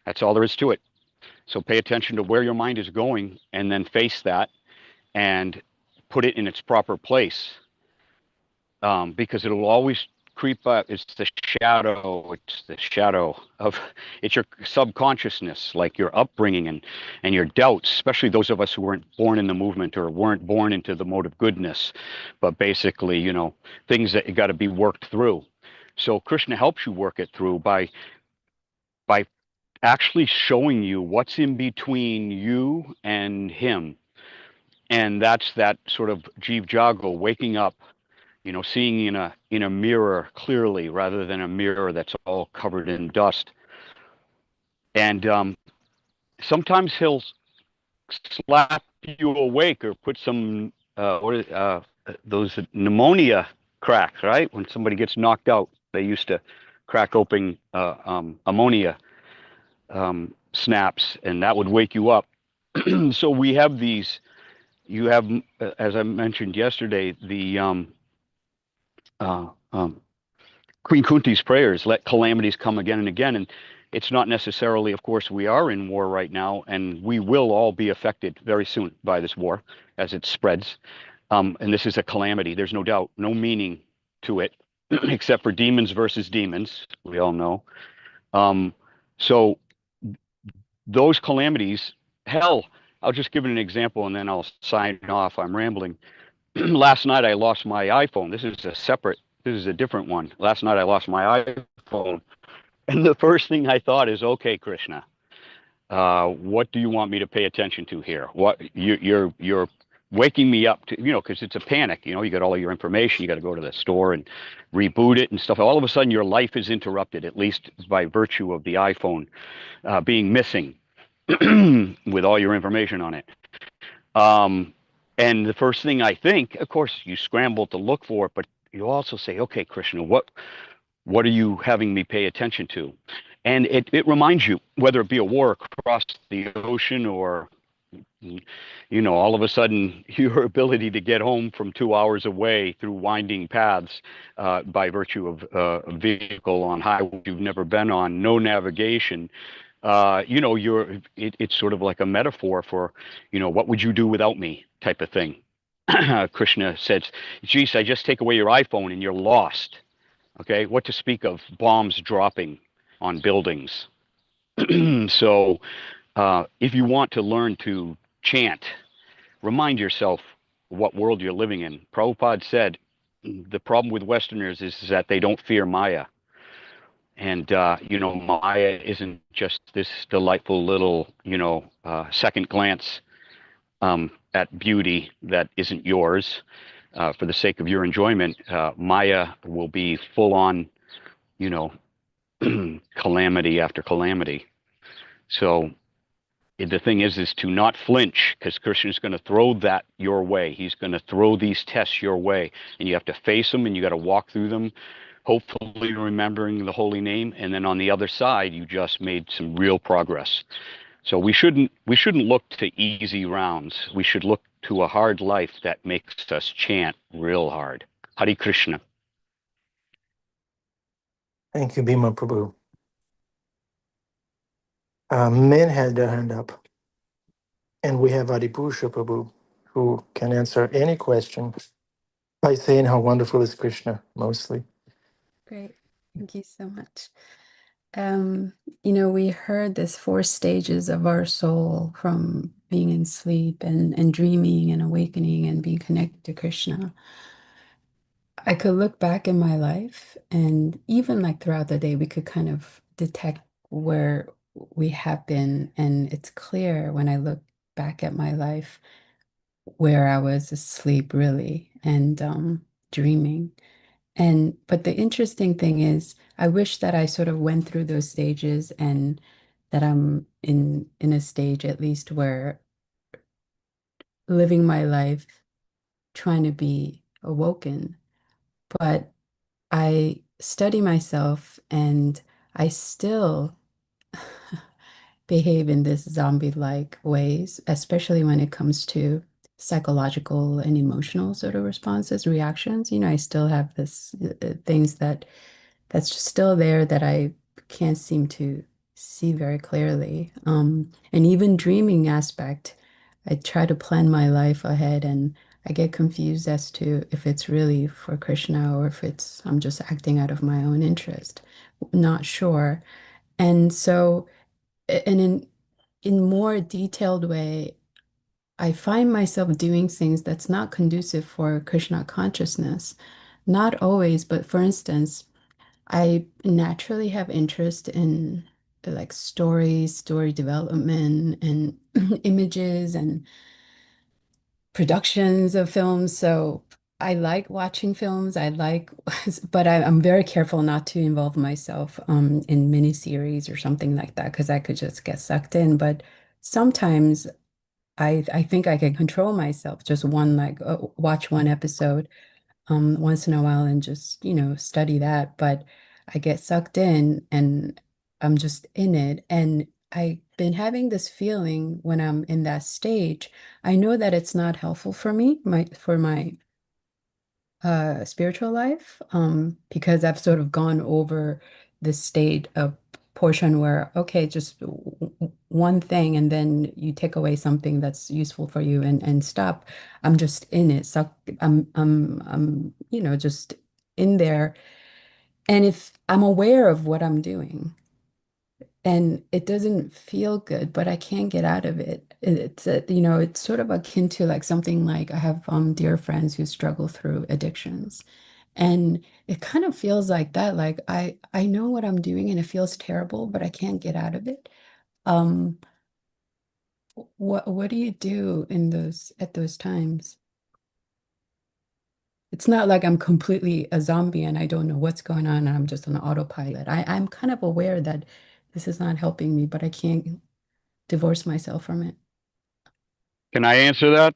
That's all there is to it. So pay attention to where your mind is going and then face that and put it in its proper place, because it'll always creep up. It's the shadow. It's the shadow of, it's your subconsciousness, like your upbringing and your doubts, especially those of us who weren't born in the movement or weren't born into the mode of goodness, but basically, things that you got to be worked through. So Krishna helps you work it through by actually showing you what's in between you and him. And that's that sort of Jeev Jago, waking up, seeing in a mirror clearly rather than a mirror that's all covered in dust. And sometimes he'll slap you awake or put some those pneumonia cracks, right? When somebody gets knocked out, they used to crack open ammonia snaps, and that would wake you up. So we have these. You have, as I mentioned yesterday, the Queen Kunti's prayers, let calamities come again and again. And it's not necessarily, of course, we are in war right now, and we will all be affected very soon by this war as it spreads. And this is a calamity. There's no doubt, no meaning to it, except for demons versus demons. We all know. So those calamities, hell, I'll just give it an example and then I'll sign off. I'm rambling. Last night I lost my iPhone. This is a different one. Last night I lost my iPhone. And the first thing I thought is, okay, Krishna, what do you want me to pay attention to here? What you're waking me up to, because it's a panic. You got all of your information. You got to go to the store and reboot it and stuff. All of a sudden, your life is interrupted, at least by virtue of the iPhone being missing with all your information on it. And the first thing I think, of course, you scramble to look for it, but you also say, okay, Krishna, what are you having me pay attention to? And it reminds you, whether it be a war across the ocean or, all of a sudden your ability to get home from 2 hours away through winding paths by virtue of a vehicle on highway you've never been on, no navigation. It's sort of like a metaphor for, what would you do without me type of thing. Krishna says, geez, I just take away your iPhone and you're lost. Okay, what to speak of bombs dropping on buildings. So if you want to learn to chant, remind yourself what world you're living in. Prabhupada said, the problem with Westerners is that they don't fear Maya. And, Maya isn't just this delightful little, second glance at beauty that isn't yours for the sake of your enjoyment. Maya will be full on, calamity after calamity. So the thing is to not flinch, because Krishna is going to throw that your way. He's going to throw these tests your way, and you have to face them and you got to walk through them, hopefully remembering the holy name. And then on the other side, you just made some real progress. So we shouldn't look to easy rounds. We should look to a hard life that makes us chant real hard. Hare Krishna. Thank you, Bhima Prabhu. Min had their hand up. And we have Adipusha Prabhu, who can answer any question by saying how wonderful is Krishna, mostly. Great. Thank you so much. We heard this 4 stages of our soul, from being in sleep and dreaming and awakening and being connected to Krishna. I could look back in my life, and even like throughout the day, we could kind of detect where we have been. And it's clear when I look back at my life where I was asleep, really, and dreaming. But the interesting thing is, I wish that I sort of went through those stages, and that I'm in a stage at least where living my life trying to be awoken. But I study myself, and I still behave in this zombie-like ways, especially when it comes to psychological and emotional sort of responses, reactions. I still have this things that's just still there that I can't seem to see very clearly. And even dreaming aspect, I try to plan my life ahead, and I get confused as to if it's really for Krishna or if I'm just acting out of my own interest. Not sure. And so, and in more detailed way, I find myself doing things that's not conducive for Krishna consciousness. Not always, but for instance, I naturally have interest in like stories, story development, and images and productions of films. So I like watching films. But I'm very careful not to involve myself in miniseries or something like that because I could just get sucked in. But sometimes I think I can control myself. Just watch one episode once in a while and just, study that. But I get sucked in and I'm just in it. And I've been having this feeling when I'm in that stage. I know that it's not helpful for me, for my spiritual life, because I've sort of gone over this state of portion where, okay, just one thing, and then you take away something that's useful for you and stop. I'm just in it. So I'm, just in there. And if I'm aware of what I'm doing, and it doesn't feel good, but I can't get out of it. It's sort of akin to like something like I have dear friends who struggle through addictions. And it kind of feels like that. Like I know what I'm doing and it feels terrible, but I can't get out of it. Um, what do you do at those times? It's not like I'm completely a zombie and I don't know what's going on and I'm just on autopilot. I'm kind of aware that this is not helping me, but I can't divorce myself from it. Can I answer that?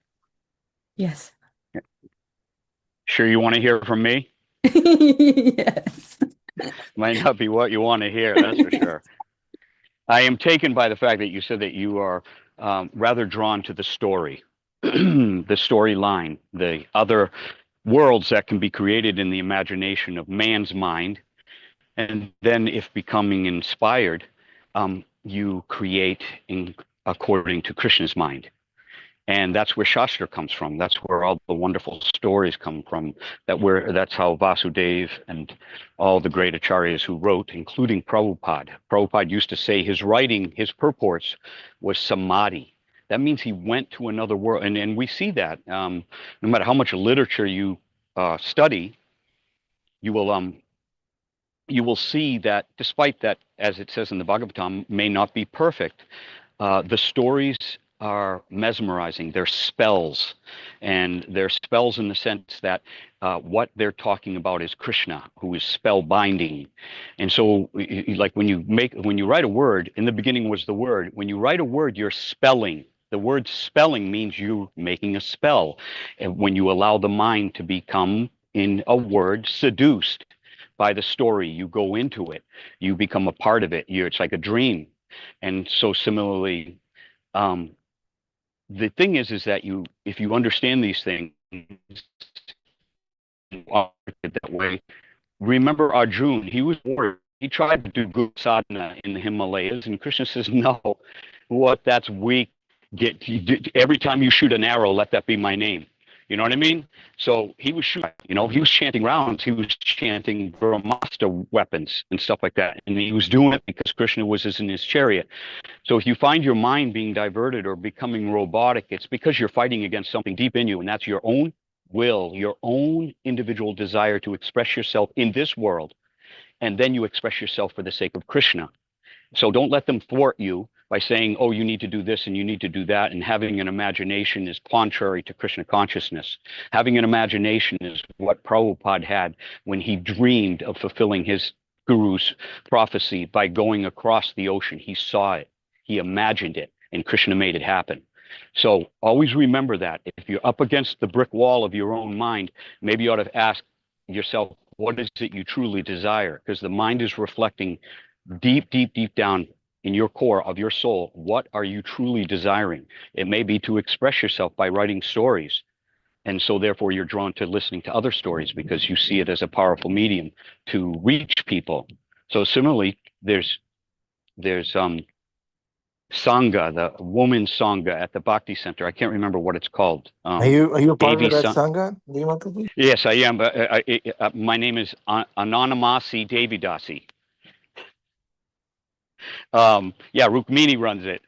Yes. Sure, you want to hear from me? Yes. Might not be what you want to hear, that's for sure. I am taken by the fact that you said that you are rather drawn to the story, the storyline, the other worlds that can be created in the imagination of man's mind. And then, if becoming inspired, you create according to Krishna's mind. And that's where Shastra comes from. That's where all the wonderful stories come from. That's how Vasudev and all the great acharyas who wrote, including Prabhupada. Prabhupada used to say his writing, his purports, was samadhi. That means he went to another world, and we see that. No matter how much literature you study, you will see that despite that, as it says in the Bhagavatam, may not be perfect, the stories are mesmerizing. They're spells, and they're spells in the sense that what they're talking about is Krishna, who is spellbinding. And so, like when you write a word, in the beginning was the word. When you write a word, you're spelling. The word spelling means you making a spell. And when you allow the mind to become, in a word, seduced by the story, you go into it, you become a part of it. It's like a dream. And so similarly, the thing is that if you understand these things that way, remember Arjun, he was warrior. He tried to do good sadhana in the Himalayas, and Krishna says, no, that's weak. Every time you shoot an arrow, let that be my name. You know what I mean? So he was shooting, he was chanting rounds. He was chanting Brahmastra weapons and stuff like that. And he was doing it because Krishna was in his chariot. So if you find your mind being diverted or becoming robotic, it's because you're fighting against something deep in you, and that's your own will, your own individual desire to express yourself in this world. And then you express yourself for the sake of Krishna. So don't let them thwart you by saying, oh, you need to do this and you need to do that. And having an imagination is contrary to Krishna consciousness. Having an imagination is what Prabhupada had when he dreamed of fulfilling his guru's prophecy by going across the ocean. He saw it, he imagined it, and Krishna made it happen. So always remember that. If you're up against the brick wall of your own mind, maybe you ought to ask yourself, What is it you truly desire? Because the mind is reflecting deep, deep, deep down in your core of your soul. What are you truly desiring? It may be to express yourself by writing stories. And so therefore you're drawn to listening to other stories because you see it as a powerful medium to reach people. So similarly, there's Sangha, the woman's Sangha at the Bhakti Center. I can't remember what it's called. Are you a part Devi of that Sang- sangha, Bhima Prabhu? Yes, I am. But my name is Anonymasi Devidasi. Yeah, Rukmini runs it,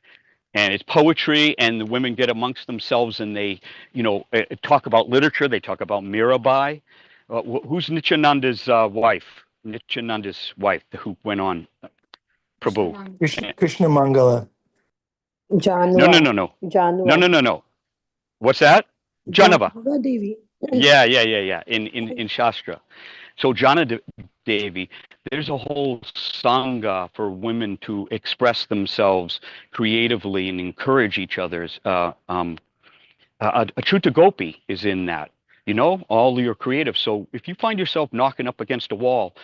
and it's poetry, and the women get amongst themselves, and they, talk about literature. They talk about Mirabai. Who's Nityananda's wife? Nityananda's wife, who went on Prabhu. Krishna Mangala. No, no, Janua. no, no, no, Janua. no, no, no. What's that? Janava. Janua Devi. Yeah. In Shastra. So Jana Devi, there's a whole sangha for women to express themselves creatively and encourage each other's. Achyuta Gopi is in that. All your creative. So if you find yourself knocking up against a wall,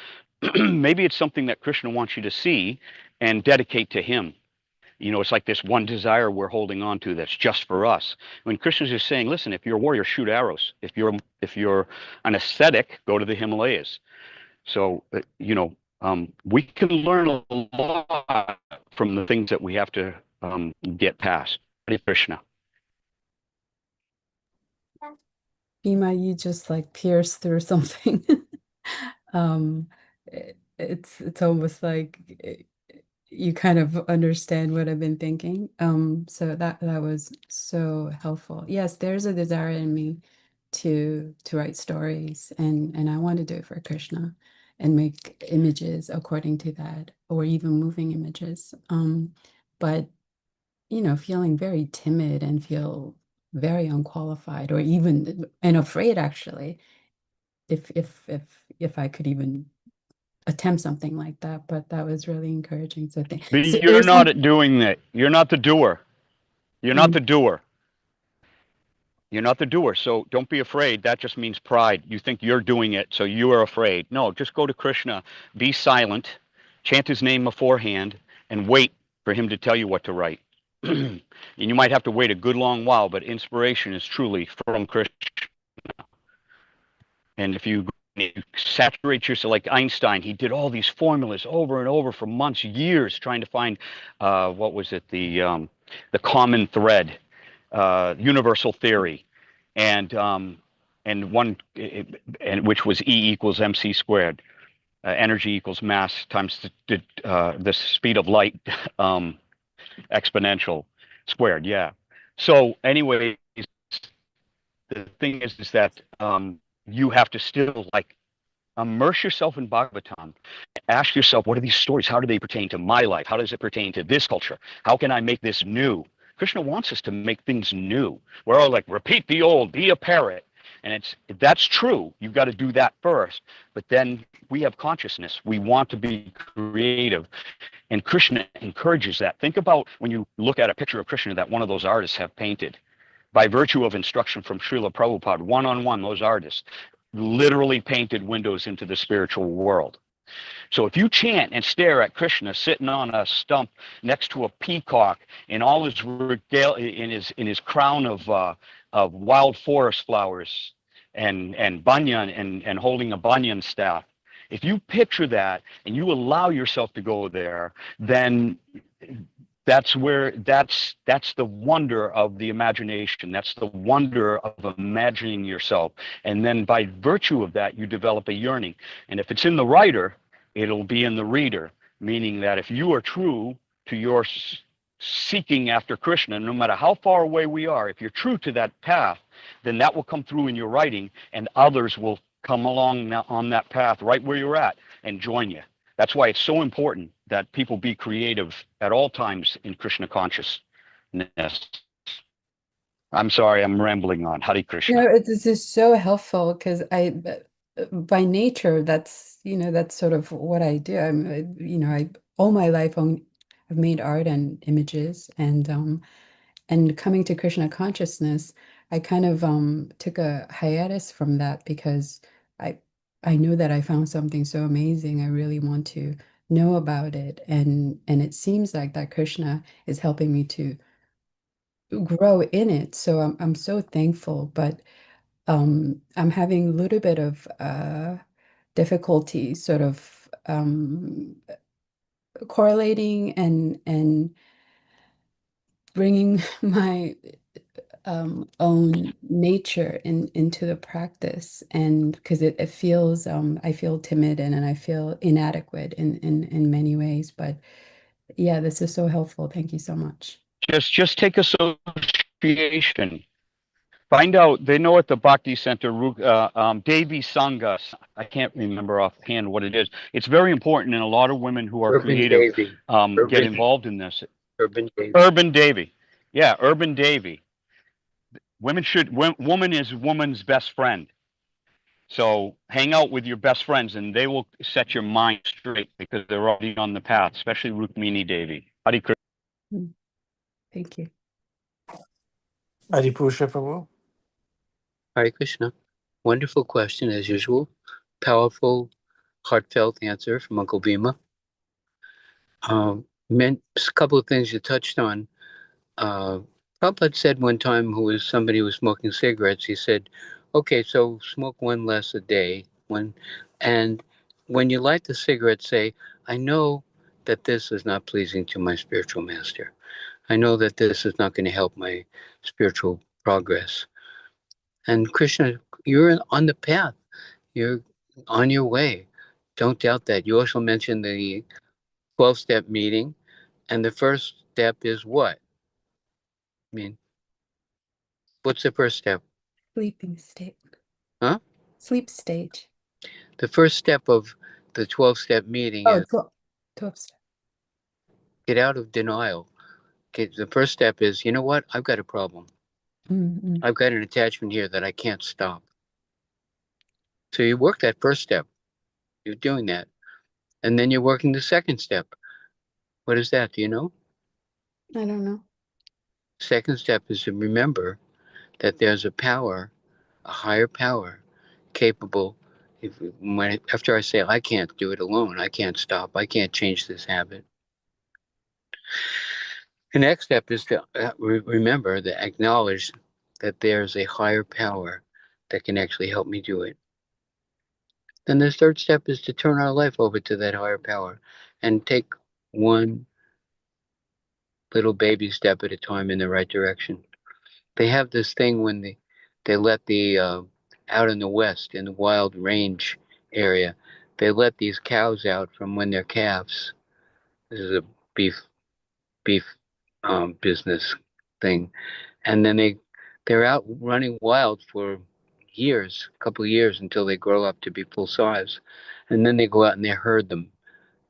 maybe it's something that Krishna wants you to see and dedicate to him. It's like this one desire we're holding on to that's just for us. When Krishna's just saying, listen, if you're a warrior, shoot arrows. If you're an ascetic, go to the Himalayas. So, we can learn a lot from the things that we have to get past. Hare Krishna. Bhima, you just like pierced through something. It's almost like you kind of understand what I've been thinking. So that was so helpful. Yes, there's a desire in me to write stories, and I want to do it for Krishna and make images according to that, or even moving images. But feeling very timid and feel very unqualified, or even and afraid actually, if I could even attempt something like that. But that was really encouraging. So But so you're there's not some doing that. You're not the doer. You're not mm, the doer. You're not the doer. So don't be afraid. That just means pride. You think you're doing it, so you are afraid. No, just go to Krishna, be silent, chant his name beforehand, and wait for him to tell you what to write. And you might have to wait a good long while, but inspiration is truly from Krishna. And if you saturate yourself, like Einstein, he did all these formulas over and over for months, years, trying to find what was it, the common thread, universal theory, and one, which was E equals mc squared, energy equals mass times the speed of light, exponential squared. Yeah. So, anyway, the thing is that you have to still immerse yourself in Bhagavatam. Ask yourself, what are these stories? How do they pertain to my life? How does it pertain to this culture? How can I make this new? Krishna wants us to make things new. We're all like, repeat the old, be a parrot. And that's true. You've got to do that first. But then we have consciousness. We want to be creative. And Krishna encourages that. Think about when you look at a picture of Krishna that one of those artists have painted. By virtue of instruction from Srila Prabhupada, one-on-one, those artists literally painted windows into the spiritual world. So if you chant and stare at Krishna sitting on a stump next to a peacock in all his regal, in his crown of wild forest flowers and banyan and holding a banyan staff, if you picture that and you allow yourself to go there, then that's the wonder of the imagination. That's the wonder of imagining yourself. And then by virtue of that, you develop a yearning. And if it's in the writer, it'll be in the reader, meaning that if you are true to your seeking after Krishna, no matter how far away we are, if you're true to that path, then that will come through in your writing, and others will come along on that path right where you're at and join you. That's why it's so important that people be creative at all times in Krishna consciousness. I'm sorry, I'm rambling on. Hare Krishna. this is so helpful because by nature, that's sort of what I do. I all my life I've made art and images, and coming to Krishna consciousness, I kind of took a hiatus from that because I know that I found something so amazing. I really want to know about it. And it seems like that Krishna is helping me to grow in it. So I'm so thankful, but I'm having a little bit of difficulty sort of correlating and bringing my own nature into the practice, and because it feels I feel timid and I feel inadequate in many ways, but yeah, this is so helpful. Thank you so much. Just take association. Find out. They know at the Bhakti Center, Devi Sangha. I can't remember offhand what it is. It's very important, and a lot of women who are Urban creative Davy. get involved in this. Urban Davy. Urban Davy, yeah, Urban Davy. Woman is woman's best friend. So hang out with your best friends, and they will set your mind straight because they're already on the path. Especially Rukmini Devi. Hare Krishna. Thank you. Adipusha Prabhu. Hare Krishna. Wonderful question as usual. Powerful, heartfelt answer from Uncle Bhima. A couple of things you touched on. Prabhupada said one time, somebody who was smoking cigarettes, he said, okay, so smoke one less a day. And when you light the cigarette, say, I know that this is not pleasing to my spiritual master. I know that this is not going to help my spiritual progress. And Krishna, you're on the path. You're on your way. Don't doubt that. You also mentioned the 12-step meeting. And the first step is what? I mean, what's the first step? Sleeping state. Huh? Sleep stage. The first step of the 12-step meeting is 12 step. get out of denial. The first step is, you know what? I've got a problem. Mm-hmm. I've got an attachment here that I can't stop. So you work that first step. You're doing that. And then you're working the second step. What is that? Do you know? I don't know. Second step is to remember that there's a power, a higher power, capable. After I say, I can't do it alone, I can't stop, I can't change this habit. The next step is to remember, to acknowledge that there's a higher power that can actually help me do it. Then the third step is to turn our life over to that higher power and take one little baby step at a time in the right direction. They have this thing when they let out in the West, in the wild range area, they let these cows out from when they're calves. This is a beef business thing. And then they're out running wild for years, a couple of years, until they grow up to be full size. And then they go out and they herd them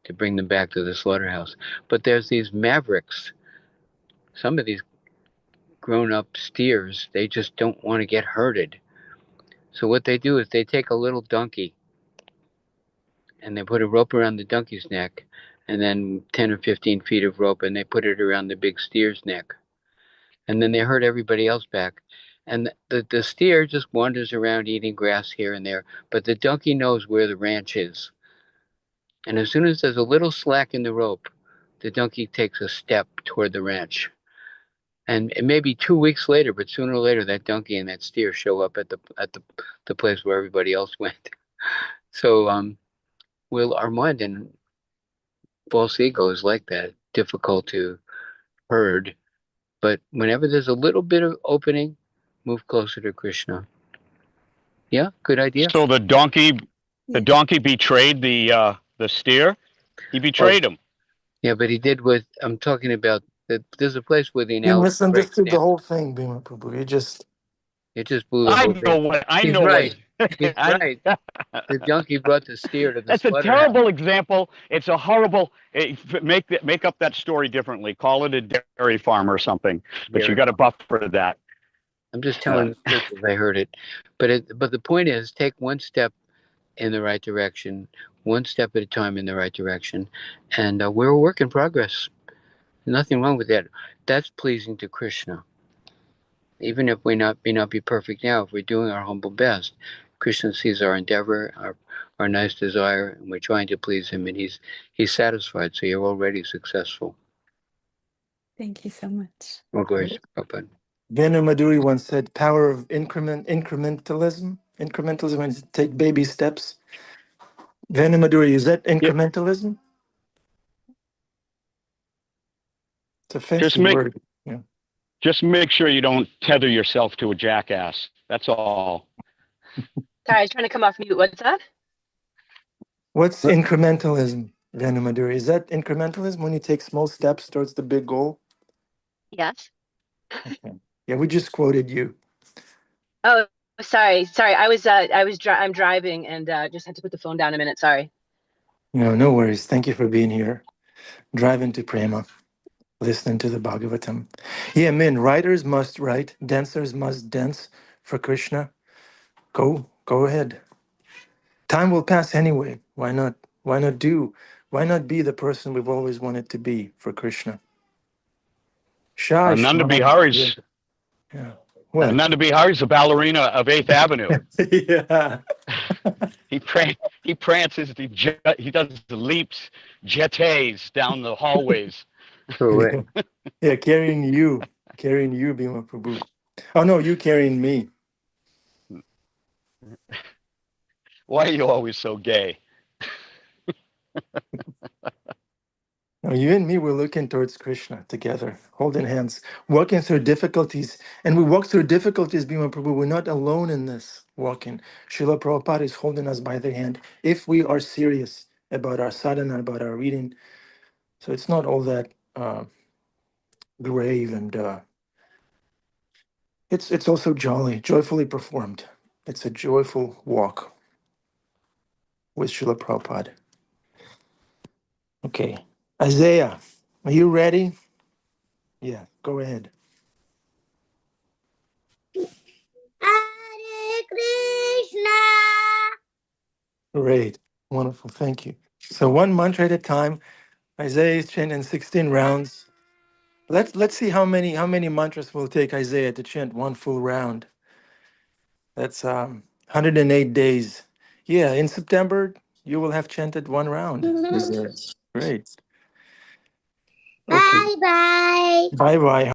to bring them back to the slaughterhouse. But there's these mavericks. Some of these grown-up steers, they just don't want to get herded. So what they do is they take a little donkey and they put a rope around the donkey's neck, and then 10 or 15 feet of rope, and they put it around the big steer's neck. And then they herd everybody else back. And the steer just wanders around eating grass here and there, but the donkey knows where the ranch is. And as soon as there's a little slack in the rope, the donkey takes a step toward the ranch. And it may be 2 weeks later, but sooner or later that donkey and that steer show up at the place where everybody else went. So our mind and false ego is like that, difficult to herd. But whenever there's a little bit of opening, move closer to Krishna. Yeah, good idea. So the donkey betrayed the steer. He betrayed him. Yeah, but he did what I'm talking about. There's a place where the You analogy breaks misunderstood the down. whole thing, Bhima Prabhu. It just blew the whole thing. I He's know what right. He's right. The donkey brought the steer to the That's a slaughterhouse. terrible example. It's a horrible. Make up that story differently. Call it a dairy farm or something. But you got to buffer that. I'm just telling the truth as I heard it. But the point is, take one step in the right direction, one step at a time in the right direction, and we're a work in progress. Nothing wrong with that. That's pleasing to Krishna. Even if we may not be perfect now, if we're doing our humble best, Krishna sees our endeavor, our nice desire, and we're trying to please him, and he's satisfied. So you're already successful. Thank you so much. More glory to Prabhupada. Venu Madhuri once said, power of incrementalism. Incrementalism is take baby steps. Venu Madhuri, is that Yeah, incrementalism? It's a just fancy make word. Yeah. just make sure you don't tether yourself to a jackass. That's all. Sorry, I was trying to come off mute. What's that? What's incrementalism, Venu Madhuri? Is that incrementalism when you take small steps towards the big goal? Yes. Okay. Yeah, we just quoted you. Oh, sorry. I'm driving and just had to put the phone down a minute. Sorry. No worries. Thank you for being here. Driving to Prema, listening to the Bhagavatam. Yeah, men, writers must write, dancers must dance for Krishna. Go ahead. Time will pass anyway. Why not? Why not do? Why not be the person we've always wanted to be for Krishna? Shash. Ananda Yeah. Bihari's Yeah. What? Ananda Bihari's the ballerina of 8th Avenue. Yeah. He prances, he does the leaps, jetés down the hallways. Correct. Yeah, carrying you, Bhima Prabhu. Oh no, you carrying me. Why are you always so gay? No, you and me, we're looking towards Krishna together, holding hands, walking through difficulties. And we walk through difficulties, Bhima Prabhu. We're not alone in this walking. Srila Prabhupada is holding us by the hand if we are serious about our sadhana, about our reading. So it's not all that grave, and it's also jolly, joyfully performed. It's a joyful walk with Srila Prabhupada. Okay. Isaiah, are you ready? Yeah, go ahead. Hare Krishna. Great. Wonderful. Thank you. So one mantra at a time. Isaiah is chanting 16 rounds. Let's see how many mantras will take Isaiah to chant one full round. That's 108 days. Yeah, in September you will have chanted one round. Isaiah. Great. Okay. Bye bye. Bye bye.